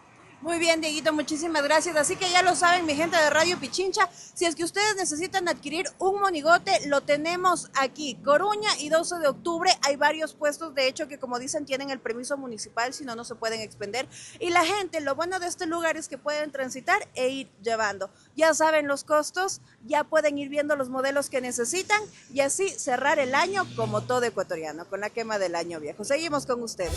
Muy bien, Dieguito, muchísimas gracias. Así que ya lo saben, mi gente de Radio Pichincha, si es que ustedes necesitan adquirir un monigote, lo tenemos aquí. Coruña y 12 de octubre hay varios puestos, de hecho, que como dicen, tienen el permiso municipal, si no, no se pueden expender. Y la gente, lo bueno de este lugar es que pueden transitar e ir llevando. Ya saben los costos, ya pueden ir viendo los modelos que necesitan y así cerrar el año como todo ecuatoriano, con la quema del año viejo. Seguimos con ustedes.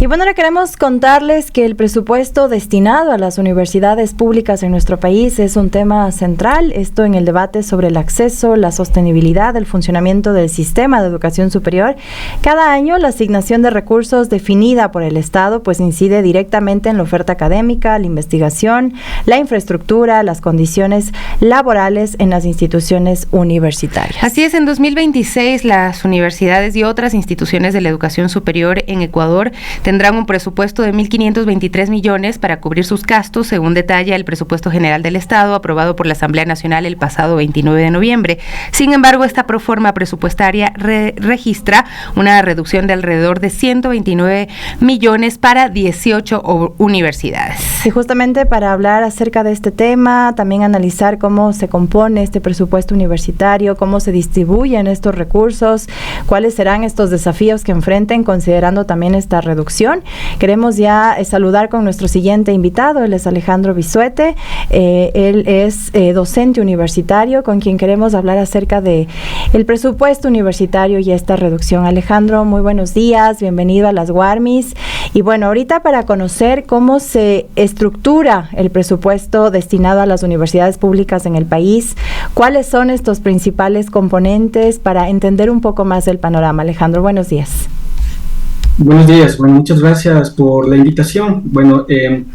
Y bueno, ahora queremos contarles que el presupuesto destinado a las universidades públicas en nuestro país es un tema central, esto en el debate sobre el acceso, la sostenibilidad, el funcionamiento del sistema de educación superior. Cada año la asignación de recursos definida por el Estado pues incide directamente en la oferta académica, la investigación, la infraestructura, las condiciones laborales en las instituciones universitarias. Así es, en 2026 las universidades y otras instituciones de la educación superior en Ecuador tendrán un presupuesto de 1.523 millones para cubrir sus gastos, según detalla el presupuesto general del Estado, aprobado por la Asamblea Nacional el pasado 29 de noviembre. Sin embargo, esta proforma presupuestaria registra una reducción de alrededor de 129 millones para 18 universidades. Y justamente para hablar acerca de este tema, también analizar cómo se compone este presupuesto universitario, cómo se distribuyen estos recursos, cuáles serán estos desafíos que enfrenten, considerando también esta reducción. Queremos ya saludar con nuestro siguiente invitado, él es Alejandro Bisuete, él es docente universitario, con quien queremos hablar acerca de el presupuesto universitario y esta reducción. Alejandro, muy buenos días, bienvenido a las Guarmis. Y bueno, ahorita para conocer cómo se estructura el presupuesto destinado a las universidades públicas en el país, cuáles son estos principales componentes para entender un poco más el panorama. Alejandro, buenos días. Buenos días, bueno, muchas gracias por la invitación. Bueno, el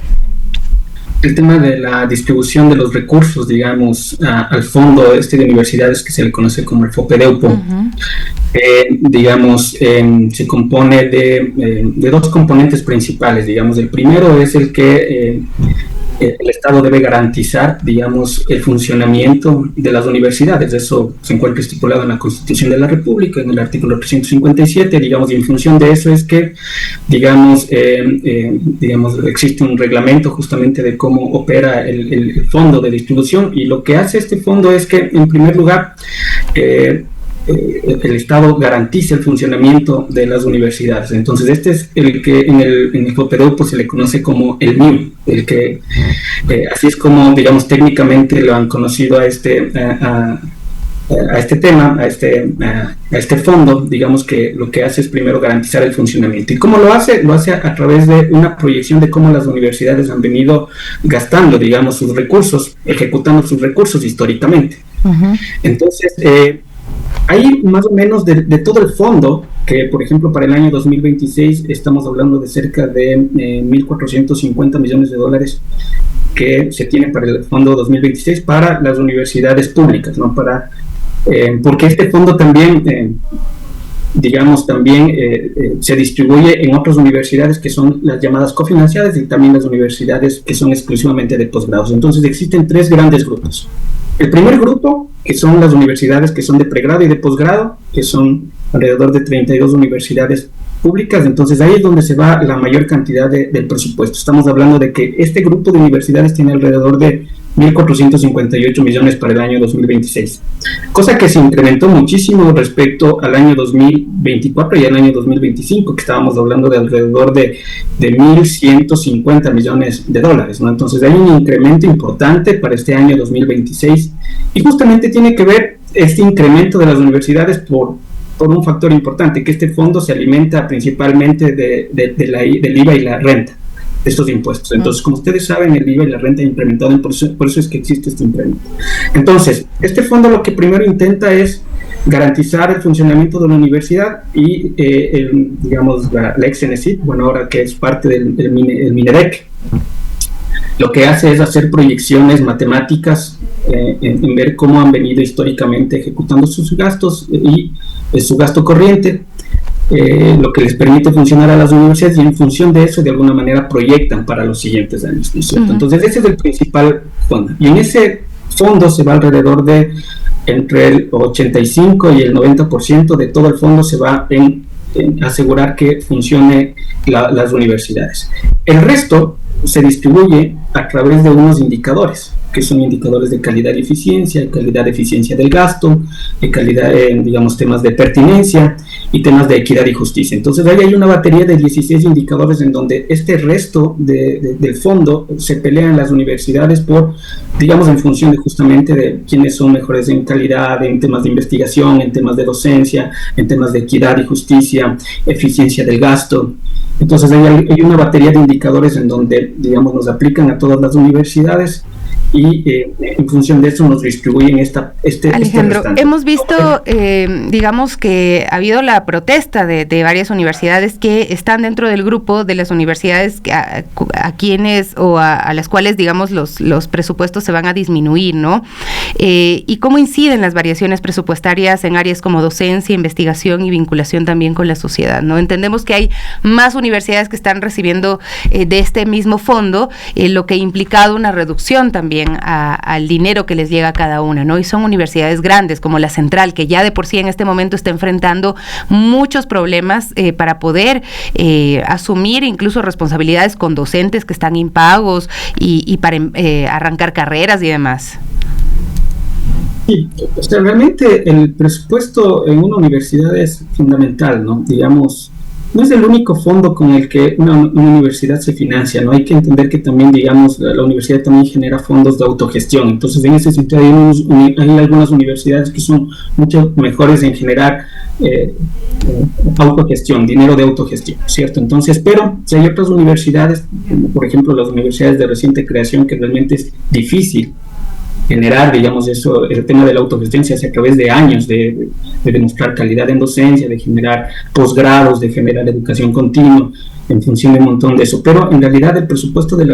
tema de la distribución de los recursos, digamos, al fondo de universidades que se le conoce como el FOPEDEUPO, digamos, se compone de dos componentes principales, digamos. El primero es el que el Estado debe garantizar, digamos, el funcionamiento de las universidades. Eso se encuentra estipulado en la Constitución de la República, en el artículo 357, digamos, y en función de eso es que, digamos, existe un reglamento justamente de cómo opera el fondo de distribución, y lo que hace este fondo es que, en primer lugar, el Estado garantiza el funcionamiento de las universidades. Entonces, este es el que en el FOPEDEUPO pues, se le conoce como el MIU, el que así es como, digamos, técnicamente lo han conocido a este tema, a este fondo, digamos, que lo que hace es primero garantizar el funcionamiento. ¿Y cómo lo hace? Lo hace a través de una proyección de cómo las universidades han venido gastando, digamos, sus recursos, ejecutando sus recursos históricamente. Uh-huh. Entonces, hay más o menos de todo el fondo, que por ejemplo para el año 2026 estamos hablando de cerca de 1.450 millones de dólares que se tiene para el fondo 2026 para las universidades públicas, ¿no? Porque este fondo también, se distribuye en otras universidades que son las llamadas cofinanciadas y también las universidades que son exclusivamente de posgrados. Entonces existen tres grandes grupos. El primer grupo, que son las universidades que son de pregrado y de posgrado, que son alrededor de 32 universidades públicas. Entonces ahí es donde se va la mayor cantidad del presupuesto. Estamos hablando de que este grupo de universidades tiene alrededor de 1.458 millones para el año 2026, cosa que se incrementó muchísimo respecto al año 2024 y al año 2025, que estábamos hablando de alrededor de 1.150 millones de dólares, ¿no? Entonces hay un incremento importante para este año 2026 y justamente tiene que ver este incremento de las universidades por un factor importante, que este fondo se alimenta principalmente del IVA y la renta de estos impuestos. Entonces, como ustedes saben, el IVA y la renta han incrementado, por eso es que existe este incremento. Entonces, este fondo lo que primero intenta es garantizar el funcionamiento de la universidad y, la ex-CENESID, bueno, ahora que es parte del MINEDEC, lo que hace es hacer proyecciones matemáticas en ver cómo han venido históricamente ejecutando sus gastos y su gasto corriente, lo que les permite funcionar a las universidades, y en función de eso de alguna manera proyectan para los siguientes años, ¿no es cierto? Uh-huh. Entonces ese es el principal fondo, y en ese fondo se va alrededor de entre el 85 y el 90% de todo el fondo se va en asegurar que funcione las universidades. El resto se distribuye a través de unos indicadores, que son indicadores de calidad y eficiencia del gasto, de calidad, digamos, temas de pertinencia y temas de equidad y justicia. Entonces ahí hay una batería de 16 indicadores en donde este resto del fondo se pelean las universidades por, digamos, en función de justamente de quiénes son mejores en calidad, en temas de investigación, en temas de docencia, en temas de equidad y justicia, eficiencia del gasto. Entonces hay una batería de indicadores en donde, digamos, nos aplican a todas las universidades y en función de eso nos distribuyen Alejandro, hemos visto, digamos que ha habido la protesta de varias universidades que están dentro del grupo de las universidades a quienes o a las cuales, digamos, los presupuestos se van a disminuir, ¿no? Y cómo inciden las variaciones presupuestarias en áreas como docencia, investigación y vinculación también con la sociedad, ¿no? Entendemos que hay más universidades que están recibiendo de este mismo fondo, lo que ha implicado una reducción también al dinero que les llega a cada una, ¿no? Y son universidades grandes como la Central, que ya de por sí en este momento está enfrentando muchos problemas para poder asumir incluso responsabilidades con docentes que están impagos y para arrancar carreras y demás. Sí, o sea, realmente el presupuesto en una universidad es fundamental, ¿no? Digamos, no es el único fondo con el que una universidad se financia, ¿no? Hay que entender que también, digamos, la universidad también genera fondos de autogestión. Entonces, en ese sentido, hay algunas universidades que son mucho mejores en generar autogestión, dinero de autogestión, ¿cierto? Entonces, pero si hay otras universidades, como por ejemplo las universidades de reciente creación, que realmente es difícil generar, digamos, eso, el tema de la autogestión se hace a través de años de demostrar calidad en docencia, de generar posgrados, de generar educación continua, en función de un montón de eso. Pero en realidad el presupuesto que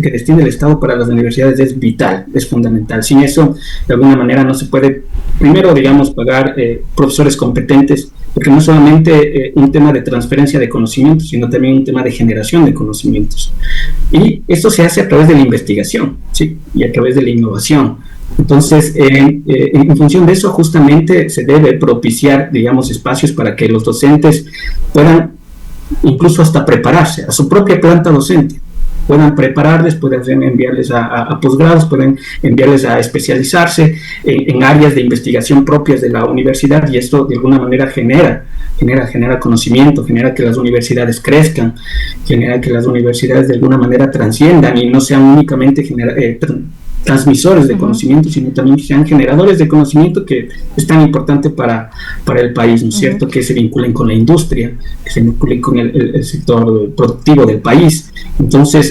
destina el Estado para las universidades es vital, es fundamental. Sin eso, de alguna manera, no se puede, primero, digamos, pagar profesores competentes, porque no es solamente un tema de transferencia de conocimientos, sino también un tema de generación de conocimientos. Y esto se hace a través de la investigación, ¿sí? Y a través de la innovación. Entonces, en función de eso, justamente se debe propiciar, digamos, espacios para que los docentes puedan incluso hasta prepararse a su propia planta docente, puedan prepararles, pueden enviarles a posgrados, pueden enviarles a especializarse en áreas de investigación propias de la universidad, y esto de alguna manera genera conocimiento, genera que las universidades crezcan, genera que las universidades de alguna manera trasciendan y no sean únicamente transmisores de conocimiento, sino también sean generadores de conocimiento, que es tan importante para el país, ¿no es cierto? Que se vinculen con la industria, que se vinculen con el sector productivo del país. Entonces,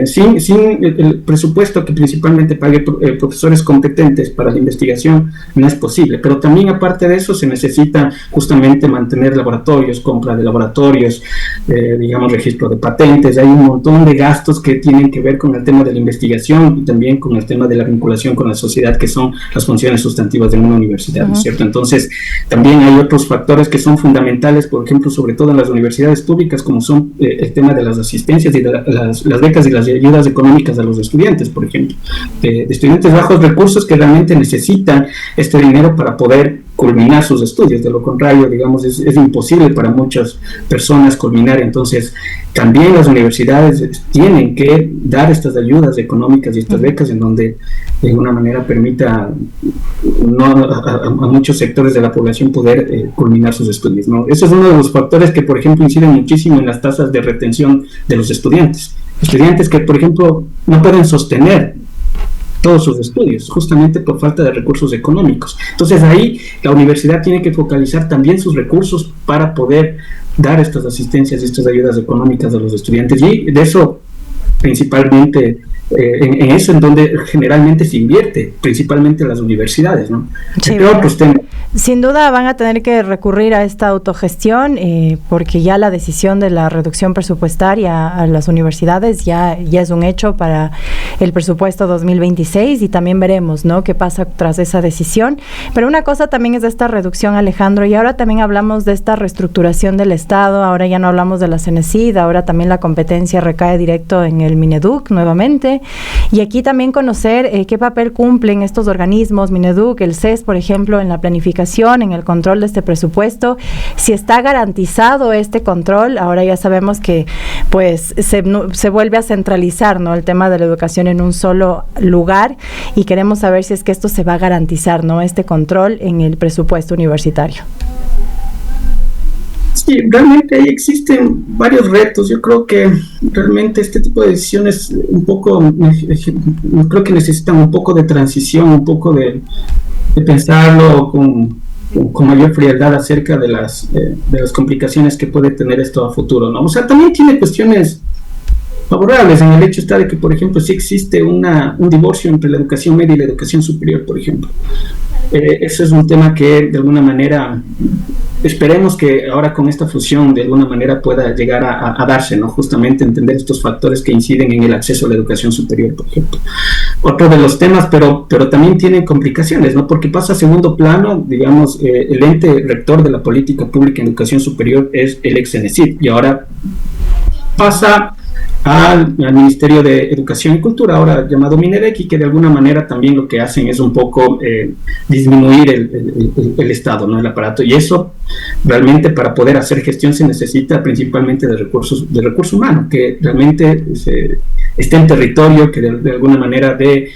sin el presupuesto que principalmente pague profesores competentes para la investigación, no es posible. Pero también, aparte de eso, se necesita justamente mantener laboratorios, compra de laboratorios, digamos, registro de patentes. Hay un montón de gastos que tienen que ver con el tema de la investigación y también con el tema de la vinculación con la sociedad, que son las funciones sustantivas de una universidad, ¿no es cierto? Entonces, también hay otros factores que son fundamentales, por ejemplo, sobre todo en las universidades públicas, como son el tema de las asistencias y de las becas y las ayudas económicas a los estudiantes, por ejemplo, de estudiantes bajos recursos que realmente necesitan este dinero para poder culminar sus estudios. De lo contrario, digamos, es imposible para muchas personas culminar. Entonces, también las universidades tienen que dar estas ayudas económicas y estas becas en donde de alguna manera permita a muchos sectores de la población poder culminar sus estudios, ¿no? Ese es uno de los factores que, por ejemplo, inciden muchísimo en las tasas de retención de los estudiantes. Estudiantes que, por ejemplo, no pueden sostener todos sus estudios, justamente por falta de recursos económicos. Entonces ahí la universidad tiene que focalizar también sus recursos para poder dar estas asistencias y estas ayudas económicas a los estudiantes, y de eso principalmente, en eso en donde generalmente se invierte, principalmente en las universidades, ¿no? Sí, entre otros temas. Sin duda van a tener que recurrir a esta autogestión, porque ya la decisión de la reducción presupuestaria a las universidades ya es un hecho para el presupuesto 2026, y también veremos, ¿no?, qué pasa tras esa decisión. Pero una cosa también es esta reducción, Alejandro, y ahora también hablamos de esta reestructuración del Estado. Ahora ya no hablamos de la CENESID, ahora también la competencia recae directo en el Mineduc nuevamente, Y aquí también conocer qué papel cumplen estos organismos, Mineduc, el CES, por ejemplo, en la planificación, en el control de este presupuesto, si está garantizado este control. Ahora ya sabemos que pues se vuelve a centralizar, ¿no?, el tema de la educación en un solo lugar, y queremos saber si es que esto se va a garantizar, ¿no?, este control en el presupuesto universitario. Sí, realmente ahí existen varios retos. Yo creo que realmente este tipo de decisiones creo que necesitan un poco de transición, un poco de pensarlo con mayor frialdad acerca de las complicaciones que puede tener esto a futuro, ¿no? O sea, también tiene cuestiones favorables. En el hecho está de que, por ejemplo, sí existe un divorcio entre la educación media y la educación superior, por ejemplo. Eso es un tema que de alguna manera esperemos que ahora con esta fusión de alguna manera pueda llegar a darse, ¿no? Justamente entender estos factores que inciden en el acceso a la educación superior, por ejemplo. Otro de los temas, pero también tiene complicaciones, ¿no? Porque pasa a segundo plano, digamos, el ente rector de la política pública en educación superior es el ex-CENESID, y ahora pasa al Ministerio de Educación y Cultura, ahora llamado Mineduc, y que de alguna manera también lo que hacen es un poco disminuir el Estado, ¿no?, el aparato, y eso realmente para poder hacer gestión se necesita principalmente de recurso humano, que realmente esté en territorio, que de alguna manera de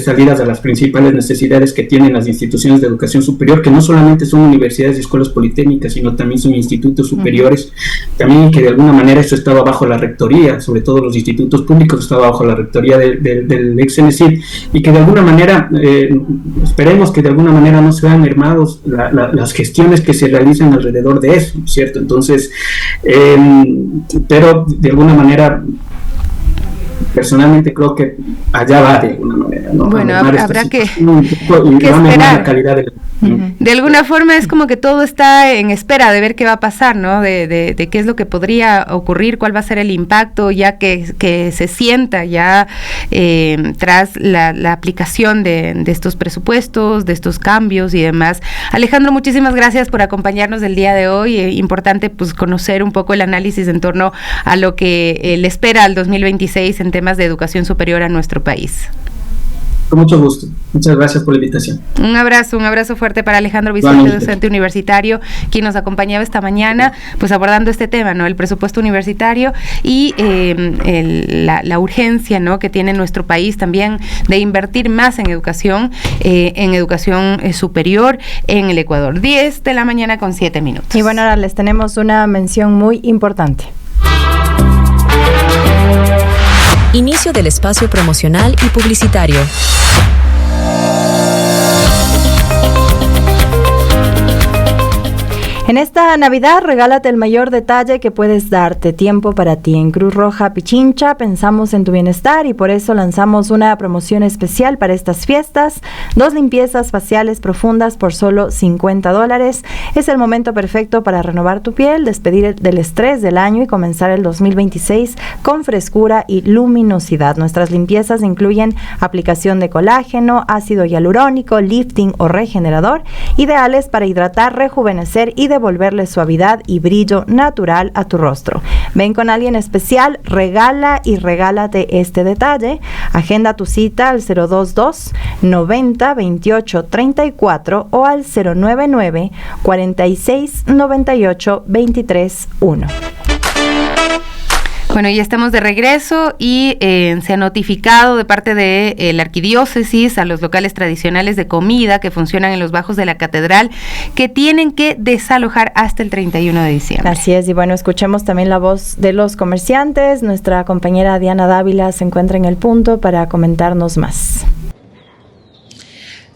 salidas a las principales necesidades que tienen las instituciones de educación superior, que no solamente son universidades y escuelas politécnicas, sino también son institutos superiores, también que de alguna manera eso estaba bajo la rectoría, sobre todo los institutos públicos estaba bajo la rectoría del ex-CENESID, y que de alguna manera, esperemos que de alguna manera no se vean mermados las gestiones que se realizan alrededor de eso, ¿cierto? Entonces, pero de alguna manera, personalmente creo que allá va de alguna manera, ¿no? Bueno, habrá que esperar. La calidad de De alguna forma es como que todo está en espera de ver qué va a pasar, ¿no? De qué es lo que podría ocurrir, cuál va a ser el impacto, ya que se sienta ya tras la aplicación de estos presupuestos, de estos cambios y demás. Alejandro, muchísimas gracias por acompañarnos el día de hoy. Importante pues conocer un poco el análisis en torno a lo que le espera al 2026 en temas de educación superior a nuestro país. Con mucho gusto. Muchas gracias por la invitación. Un abrazo fuerte para Alejandro Vicente, docente universitario, quien nos acompañaba esta mañana, pues abordando este tema, ¿no? El presupuesto universitario y la urgencia, ¿no?, que tiene nuestro país también de invertir más en educación superior en el Ecuador. 10 de la mañana con 7 minutos. Y bueno, ahora les tenemos una mención muy importante. Inicio del espacio promocional y publicitario. En esta Navidad, regálate el mayor detalle que puedes darte, tiempo para ti. En Cruz Roja Pichincha pensamos en tu bienestar y por eso lanzamos una promoción especial para estas fiestas. 2 limpiezas faciales profundas por solo $50. Es el momento perfecto para renovar tu piel, despedir del estrés del año y comenzar el 2026 con frescura y luminosidad. Nuestras limpiezas incluyen aplicación de colágeno, ácido hialurónico, lifting o regenerador, ideales para hidratar, rejuvenecer y devolverle suavidad y brillo natural a tu rostro. Ven con alguien especial, regala y regálate este detalle. Agenda tu cita al 022 90 28 34 o al 099 46 98 23 1. Bueno, ya estamos de regreso y se ha notificado de parte de la arquidiócesis a los locales tradicionales de comida que funcionan en los bajos de la catedral que tienen que desalojar hasta el 31 de diciembre. Así es, y bueno, escuchemos también la voz de los comerciantes. Nuestra compañera Diana Dávila se encuentra en el punto para comentarnos más.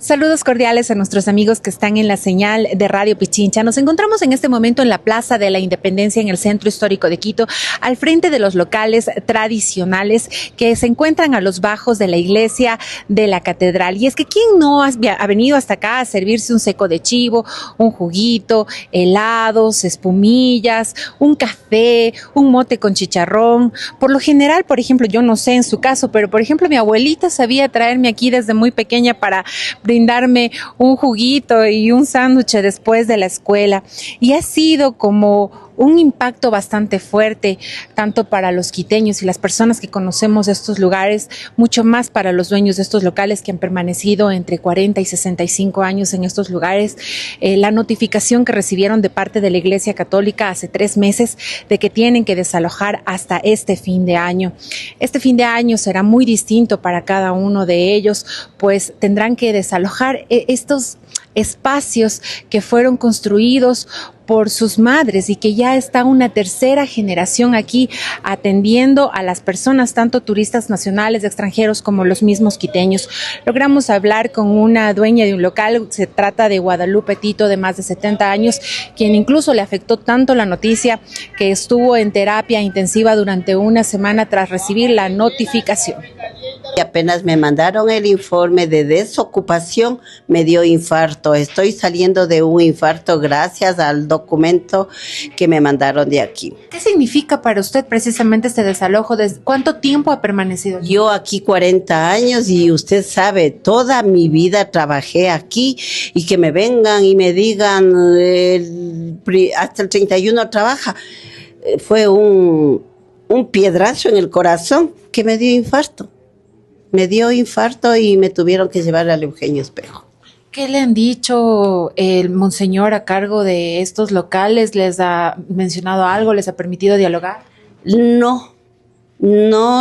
Saludos cordiales a nuestros amigos que están en la señal de Radio Pichincha. Nos encontramos en este momento en la Plaza de la Independencia en el Centro Histórico de Quito, al frente de los locales tradicionales que se encuentran a los bajos de la iglesia de la Catedral. Y es que ¿quién no ha venido hasta acá a servirse un seco de chivo, un juguito, helados, espumillas, un café, un mote con chicharrón? Por lo general, por ejemplo, yo no sé en su caso, pero por ejemplo mi abuelita sabía traerme aquí desde muy pequeña para brindarme un juguito y un sándwich después de la escuela, y ha sido como un impacto bastante fuerte, tanto para los quiteños y las personas que conocemos estos lugares, mucho más para los dueños de estos locales que han permanecido entre 40 y 65 años en estos lugares. La notificación que recibieron de parte de la Iglesia Católica hace 3 meses de que tienen que desalojar hasta este fin de año. Este fin de año será muy distinto para cada uno de ellos, pues tendrán que desalojar estos espacios que fueron construidos por sus madres y que ya está una tercera generación aquí atendiendo a las personas, tanto turistas nacionales, extranjeros, como los mismos quiteños. Logramos hablar con una dueña de un local, se trata de Guadalupe Tito, de más de 70 años, quien incluso le afectó tanto la noticia que estuvo en terapia intensiva durante una semana tras recibir la notificación. Y apenas me mandaron el informe de desocupación, me dio infarto. Estoy saliendo de un infarto gracias al documento que me mandaron de aquí. ¿Qué significa para usted precisamente este desalojo? ¿Cuánto tiempo ha permanecido? Yo aquí 40 años y usted sabe, toda mi vida trabajé aquí y que me vengan y me digan hasta el 31 trabaja. Fue un piedrazo en el corazón que me dio infarto. Me dio infarto y me tuvieron que llevar al Eugenio Espejo. ¿Qué le han dicho el monseñor a cargo de estos locales? ¿Les ha mencionado algo? ¿Les ha permitido dialogar? No,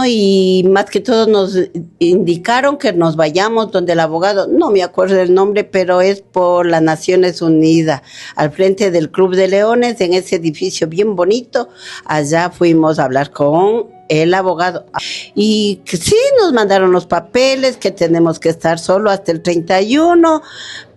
y más que todo nos indicaron que nos vayamos donde el abogado, no me acuerdo del nombre, pero es por las Naciones Unidas, al frente del Club de Leones, en ese edificio bien bonito. Allá fuimos a hablar con el abogado y que sí nos mandaron los papeles, que tenemos que estar solo hasta el 31,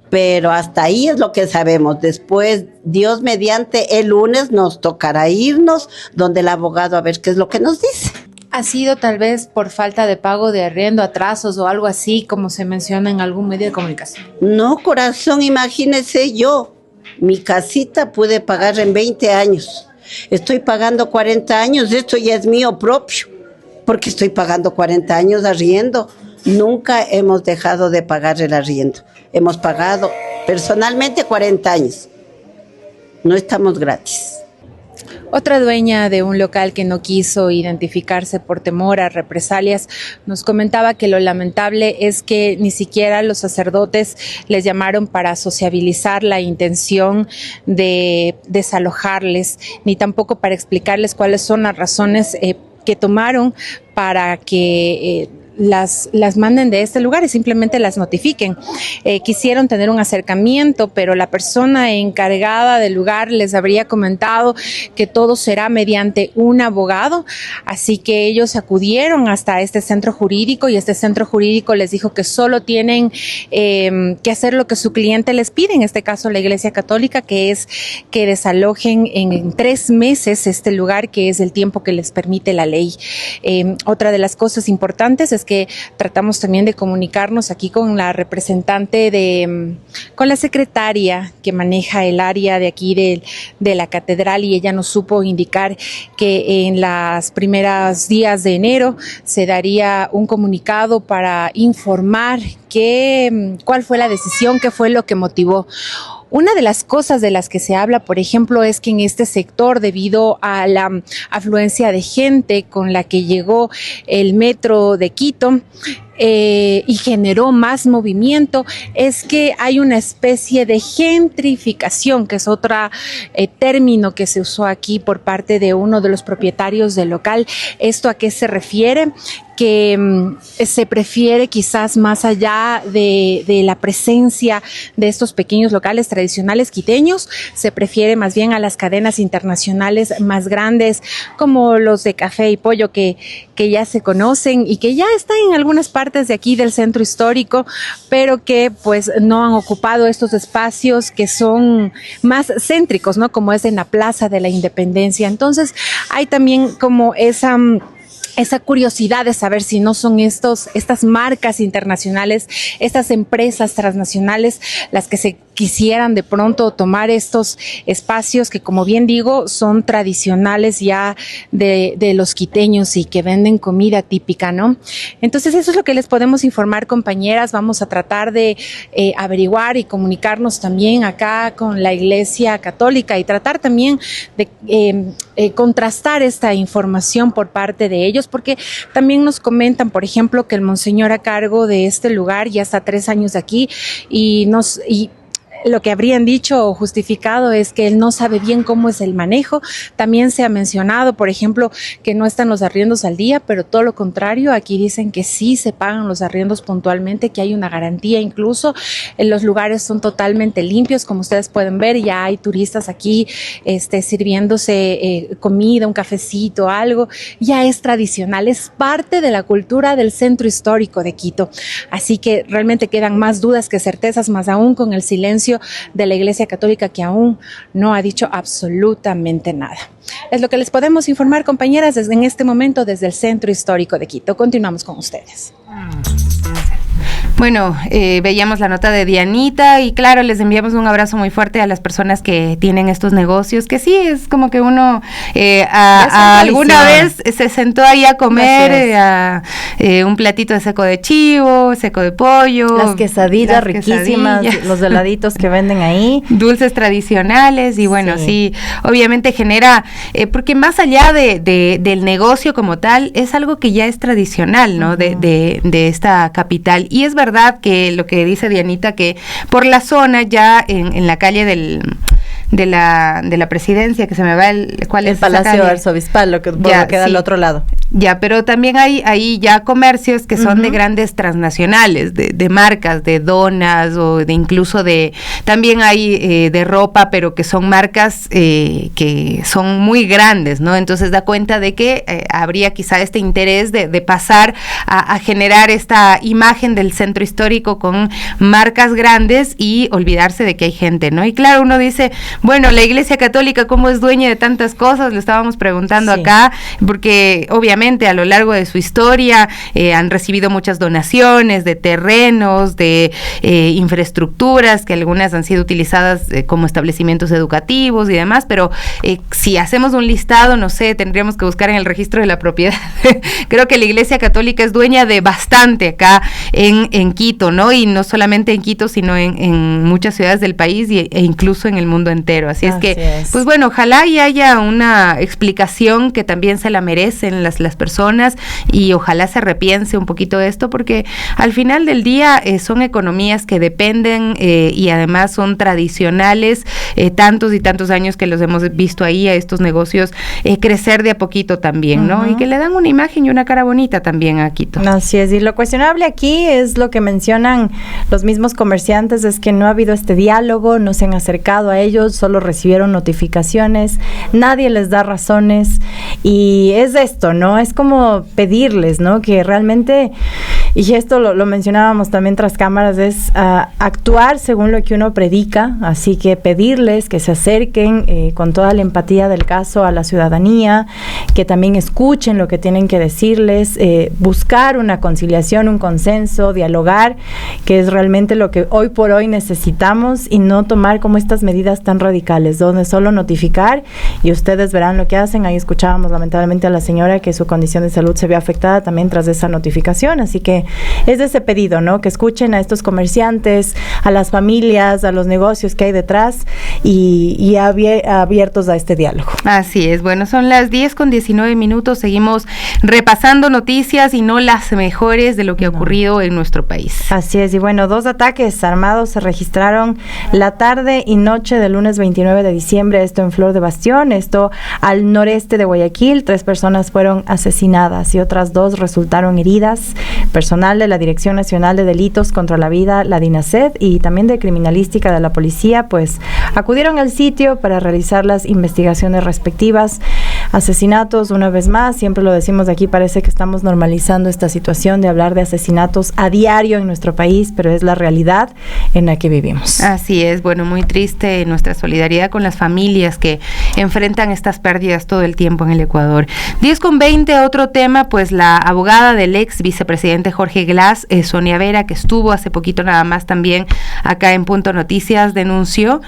pero hasta ahí es lo que sabemos. Después, Dios mediante, el lunes nos tocará irnos donde el abogado a ver qué es lo que nos dice. ¿Ha sido tal vez por falta de pago de arriendo, atrasos o algo así, como se menciona en algún medio de comunicación? No, corazón, imagínese yo, mi casita pude pagar en 20 años. Estoy pagando 40 años, esto ya es mío propio, porque estoy pagando 40 años de arriendo. Nunca hemos dejado de pagar el arriendo. Hemos pagado personalmente 40 años. No estamos gratis. Otra dueña de un local que no quiso identificarse por temor a represalias nos comentaba que lo lamentable es que ni siquiera los sacerdotes les llamaron para sociabilizar la intención de desalojarles, ni tampoco para explicarles cuáles son las razones que tomaron para que las manden de este lugar y simplemente las notifiquen. Quisieron tener un acercamiento, pero la persona encargada del lugar les habría comentado que todo será mediante un abogado, así que ellos acudieron hasta este centro jurídico y este centro jurídico les dijo que solo tienen que hacer lo que su cliente les pide, en este caso la Iglesia Católica, que es que desalojen en 3 meses este lugar, que es el tiempo que les permite la ley. Otra de las cosas importantes es que tratamos también de comunicarnos aquí con la representante con la secretaria que maneja el área de aquí de la catedral, y ella nos supo indicar que en las primeros días de enero se daría un comunicado para informar cuál fue la decisión, qué fue lo que motivó. Una de las cosas de las que se habla, por ejemplo, es que en este sector, debido a la afluencia de gente con la que llegó el metro de Quito, y generó más movimiento, es que hay una especie de gentrificación, que es otro término que se usó aquí por parte de uno de los propietarios del local. ¿Esto a qué se refiere? Que se prefiere, quizás más allá de la presencia de estos pequeños locales tradicionales quiteños, se prefiere más bien a las cadenas internacionales más grandes, como los de Café y Pollo, que ya se conocen y que ya están en algunas partes de aquí del centro histórico, pero que pues no han ocupado estos espacios que son más céntricos, ¿no? Como es en la Plaza de la Independencia. Entonces hay también como esa curiosidad de saber si no son estas marcas internacionales, estas empresas transnacionales, las que se quisieran de pronto tomar estos espacios que, como bien digo, son tradicionales ya de los quiteños y que venden comida típica, ¿no? Entonces eso es lo que les podemos informar, compañeras. Vamos a tratar de averiguar y comunicarnos también acá con la Iglesia Católica y tratar también de contrastar esta información por parte de ellos, porque también nos comentan, por ejemplo, que el monseñor a cargo de este lugar ya está 3 años aquí y lo que habrían dicho o justificado es que él no sabe bien cómo es el manejo. También se ha mencionado, por ejemplo, que no están los arriendos al día, pero todo lo contrario, aquí dicen que sí se pagan los arriendos puntualmente, que hay una garantía incluso. Los lugares son totalmente limpios, como ustedes pueden ver, ya hay turistas aquí sirviéndose comida, un cafecito, algo. Ya es tradicional, es parte de la cultura del centro histórico de Quito. Así que realmente quedan más dudas que certezas, más aún con el silencio de la Iglesia Católica, que aún no ha dicho absolutamente nada. Es lo que les podemos informar, compañeras, en este momento desde el Centro Histórico de Quito. Continuamos con ustedes. Bueno, veíamos la nota de Dianita y claro, les enviamos un abrazo muy fuerte a las personas que tienen estos negocios, que sí, es como que uno alguna vez se sentó ahí a comer un platito de seco de chivo, seco de pollo. Las quesadillas riquísimas, los heladitos que venden ahí. Dulces tradicionales y bueno, sí obviamente genera, porque más allá del negocio como tal, es algo que ya es tradicional, ¿no? De esta capital. Y es verdad que lo que dice Dianita, que por la zona ya en la calle de la presidencia, que se me va ¿cuál es? El Palacio Arzobispal, lo que queda al otro lado. Ya, pero también hay ahí ya comercios que son de grandes transnacionales, de marcas, de donas o de incluso también hay de ropa, pero que son marcas que son muy grandes, ¿no? Entonces da cuenta de que habría quizá este interés de pasar a generar esta imagen del centro histórico con marcas grandes y olvidarse de que hay gente, ¿no? Y claro, uno dice, bueno, la Iglesia Católica, ¿cómo es dueña de tantas cosas? Le estábamos preguntando acá, porque obviamente a lo largo de su historia han recibido muchas donaciones de terrenos, de infraestructuras, que algunas han sido utilizadas como establecimientos educativos y demás, pero si hacemos un listado, no sé, tendríamos que buscar en el registro de la propiedad. Creo que la Iglesia Católica es dueña de bastante acá en Quito, ¿no? Y no solamente en Quito, sino en muchas ciudades del país e incluso en el mundo entero. Así es que, pues bueno, ojalá y haya una explicación que también se la merecen las personas y ojalá se repiense un poquito esto, porque al final del día son economías que dependen y además son tradicionales, tantos y tantos años que los hemos visto ahí a estos negocios crecer de a poquito también, ¿no? Y que le dan una imagen y una cara bonita también a Quito. Así es, y lo cuestionable aquí es lo que mencionan los mismos comerciantes, es que no ha habido este diálogo, no se han acercado a ellos, solo recibieron notificaciones, nadie les da razones y es esto, ¿no? Es como pedirles, ¿no? Que realmente, y esto lo mencionábamos también tras cámaras, es actuar según lo que uno predica, así que pedirles que se acerquen con toda la empatía del caso a la ciudadanía, que también escuchen lo que tienen que decirles, buscar una conciliación, un consenso, dialogar, que es realmente lo que hoy por hoy necesitamos y no tomar como estas medidas tan radicales, donde solo notificar y ustedes verán lo que hacen. Ahí escuchábamos lamentablemente a la señora que su condición de salud se vio afectada también tras esa notificación, así que es de ese pedido, ¿no? Que escuchen a estos comerciantes, a las familias, a los negocios que hay detrás y abiertos a este diálogo. Así es, bueno, son las 10:19, seguimos repasando noticias y no las mejores de lo que ha ocurrido en nuestro país. Así es, y bueno, 2 ataques armados se registraron la tarde y noche del lunes 29 de diciembre, esto en Flor de Bastión, esto al noreste de Guayaquil. 3 personas fueron asesinadas y otras 2 resultaron heridas. Personal de la Dirección Nacional de Delitos contra la Vida, la DINASED, y también de Criminalística de la Policía, pues acudieron al sitio para realizar las investigaciones respectivas. asesinatos, una vez más, siempre lo decimos aquí, parece que estamos normalizando esta situación de hablar de asesinatos a diario en nuestro país, pero es la realidad en la que vivimos. Así es, bueno, muy triste nuestra solidaridad con las familias que enfrentan estas pérdidas todo el tiempo en el Ecuador. 10:20, otro tema, pues la abogada del ex vicepresidente Jorge Glass, Sonia Vera, que estuvo hace poquito nada más también acá en Punto Noticias, denunció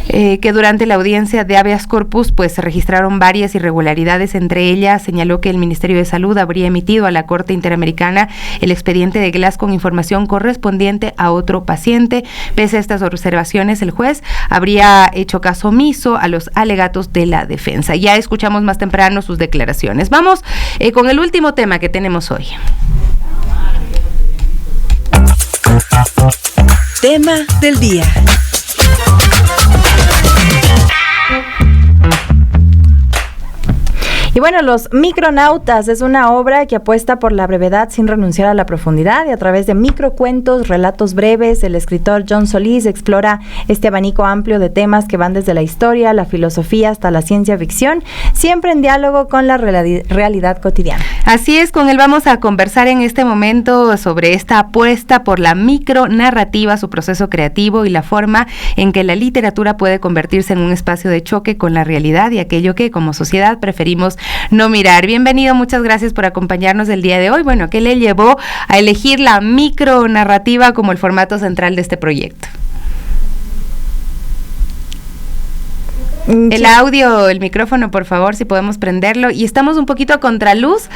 que durante la audiencia de habeas corpus pues se registraron varias irregularidades. Entre ellas señaló que el Ministerio de Salud habría emitido a la Corte Interamericana el expediente de Glass con información correspondiente a otro paciente. Pese a estas observaciones, el juez habría hecho caso omiso a los alegatos de la defensa. Ya escuchamos más temprano sus declaraciones. Vamos con el último tema que tenemos hoy. Tema del día. Y bueno, Los Micronautas es una obra que apuesta por la brevedad sin renunciar a la profundidad, y a través de microcuentos, relatos breves, el escritor John Solís explora este abanico amplio de temas que van desde la historia, la filosofía hasta la ciencia ficción, siempre en diálogo con la realidad cotidiana. Así es, con él vamos a conversar en este momento sobre esta apuesta por la micronarrativa, su proceso creativo y la forma en que la literatura puede convertirse en un espacio de choque con la realidad y aquello que como sociedad preferimos no mirar. Bienvenido, muchas gracias por acompañarnos el día de hoy. Bueno, ¿qué le llevó a elegir la micronarrativa como el formato central de este proyecto? El audio, el micrófono, por favor, si podemos prenderlo. Y estamos un poquito a contraluz.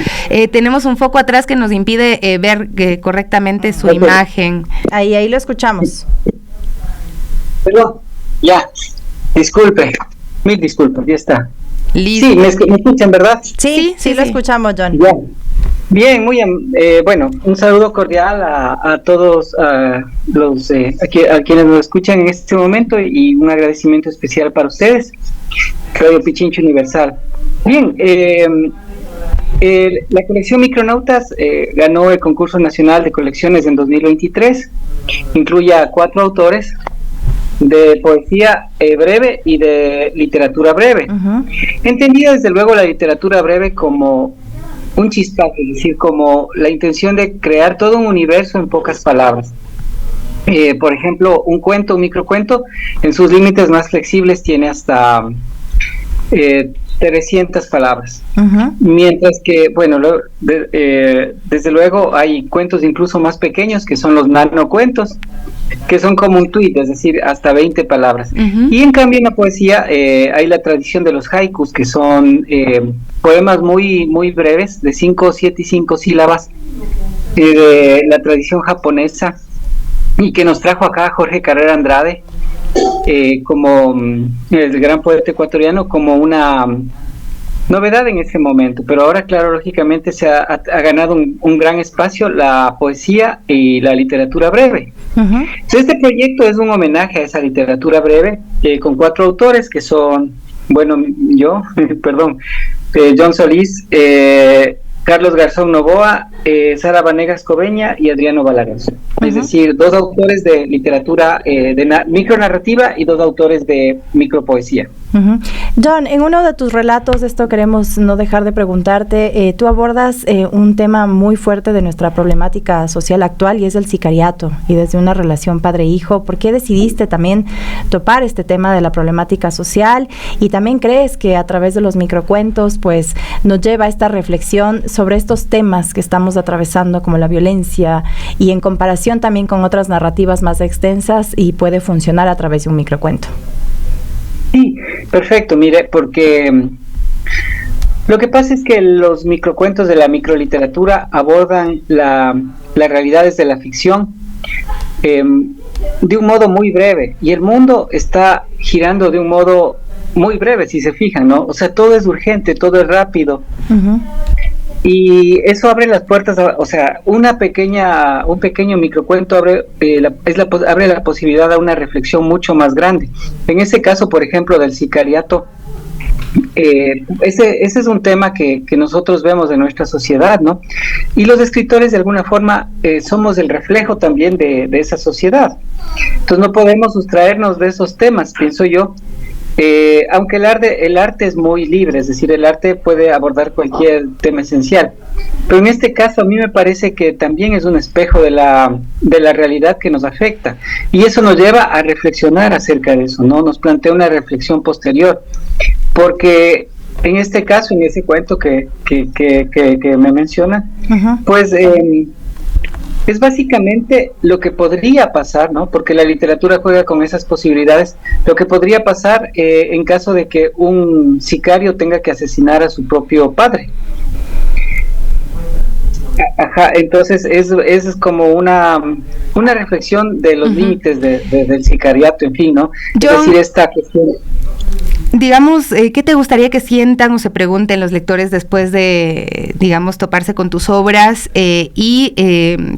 Tenemos un foco atrás que nos impide ver correctamente su imagen. Ahí lo escuchamos. Perdón, ya, disculpe, mil disculpas, ya está. Listo. Sí, ¿me escuchan, verdad? Sí, lo escuchamos, John. Ya. Bien, muy bueno, un saludo cordial a todos los a quienes nos escuchan en este momento, y un agradecimiento especial para ustedes, Radio Pichincha Universal. Bien, la colección Micronautas ganó el concurso nacional de colecciones en 2023, incluye a 4 autores de poesía breve y de literatura breve. Entendida desde luego la literatura breve como un chispazo, es decir, como la intención de crear todo un universo en pocas palabras. Por ejemplo, un cuento, un microcuento, en sus límites más flexibles tiene hasta 300 palabras. Mientras que, bueno, desde luego hay cuentos incluso más pequeños, que son los nanocuentos, que son como un tuit, es decir, hasta 20 palabras. Y en cambio en la poesía hay la tradición de los haikus, que son poemas muy, muy breves, de 5, 7 y 5 sílabas, de la tradición japonesa, y que nos trajo acá Jorge Carrera Andrade, como el gran poeta ecuatoriano, como una novedad en ese momento. Pero ahora, claro, lógicamente se ha ganado un gran espacio la poesía y la literatura breve. Entonces, este proyecto es un homenaje a esa literatura breve, con 4 autores que son, bueno, yo, perdón, John Solís, Carlos Garzón Novoa, Sara Vanegas Cobeña y Adriano Balaguer. Es decir, 2 autores de literatura de micronarrativa y 2 autores de micropoesía. John, en uno de tus relatos, esto queremos no dejar de preguntarte, tú abordas un tema muy fuerte de nuestra problemática social actual, y es el sicariato, y desde una relación padre-hijo. ¿Por qué decidiste también topar este tema de la problemática social? Y también crees que a través de los microcuentos pues nos lleva a esta reflexión sobre estos temas que estamos atravesando, como la violencia, y en comparación también con otras narrativas más extensas, y puede funcionar a través de un microcuento. Sí, perfecto, mire, porque lo que pasa es que los microcuentos de la microliteratura abordan las realidades de la ficción de un modo muy breve, y el mundo está girando de un modo muy breve, si se fijan, ¿no? O sea, todo es urgente, todo es rápido. Y eso abre las puertas, o sea, un pequeño microcuento abre la posibilidad a una reflexión mucho más grande. En ese caso, por ejemplo, del sicariato, ese es un tema que nosotros vemos en nuestra sociedad, ¿no? Y los escritores, de alguna forma, somos el reflejo también de esa sociedad. Entonces no podemos sustraernos de esos temas, pienso yo. aunque el arte es muy libre, es decir, el arte puede abordar cualquier tema esencial, pero en este caso a mí me parece que también es un espejo de la realidad que nos afecta, y eso nos lleva a reflexionar acerca de eso, ¿no? Nos plantea una reflexión posterior, porque en este caso, en ese cuento que me menciona, pues es básicamente lo que podría pasar, ¿no? Porque la literatura juega con esas posibilidades, lo que podría pasar en caso de que un sicario tenga que asesinar a su propio padre. Ajá, entonces es como una reflexión de los límites del sicariato, en fin, ¿no? Es decir, esta cuestión. Digamos, ¿qué te gustaría que sientan o se pregunten los lectores después de, digamos, toparse con tus obras?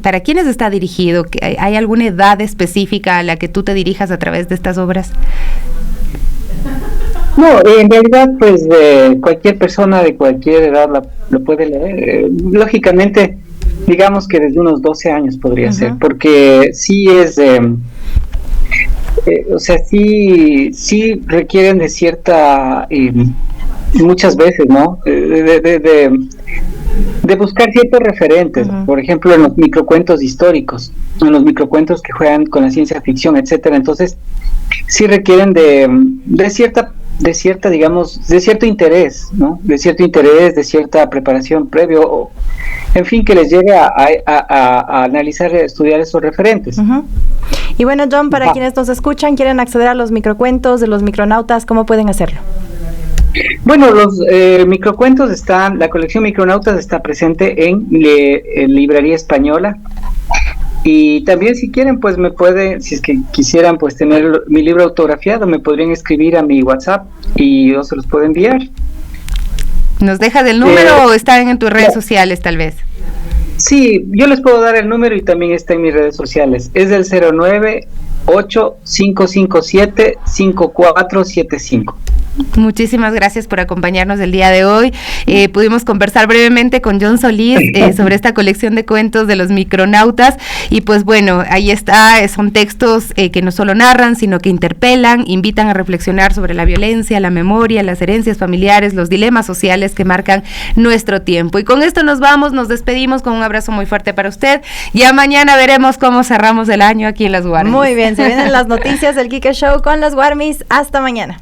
¿Para quiénes está dirigido? ¿Hay alguna edad específica a la que tú te dirijas a través de estas obras? No, en realidad, pues cualquier persona de cualquier edad lo puede leer. Lógicamente, digamos que desde unos 12 años podría ser, porque sí es... o sea, sí requieren de cierta, muchas veces, ¿no? De buscar ciertos referentes, por ejemplo, en los microcuentos históricos, en los microcuentos que juegan con la ciencia ficción, etcétera. Entonces, sí requieren de cierta, digamos, de cierto interés, ¿no? De cierto interés, de cierta preparación previo, en fin, que les lleve a analizar, a estudiar esos referentes. Y bueno, John, para quienes nos escuchan, quieren acceder a los microcuentos de los micronautas, ¿cómo pueden hacerlo? Bueno, los microcuentos están, la colección Micronautas está presente en Librería Española, y también si quieren, pues si es que quisieran pues tener mi libro autografiado, me podrían escribir a mi WhatsApp y yo se los puedo enviar. ¿Nos dejas el número o están en tus redes sociales tal vez? Sí, yo les puedo dar el número y también está en mis redes sociales. Es del 098-557-5475. Muchísimas gracias por acompañarnos el día de hoy. Pudimos conversar brevemente con John Solís sobre esta colección de cuentos de los micronautas, y pues bueno, ahí está, son textos que no solo narran, sino que interpelan, invitan a reflexionar sobre la violencia, la memoria, las herencias familiares, los dilemas sociales que marcan nuestro tiempo. Y con esto nos vamos, nos despedimos con un abrazo muy fuerte para usted. Ya mañana veremos cómo cerramos el año aquí en Las Guarmis. Muy bien, se vienen las noticias del Quique Show con Las Guarmis. Hasta mañana.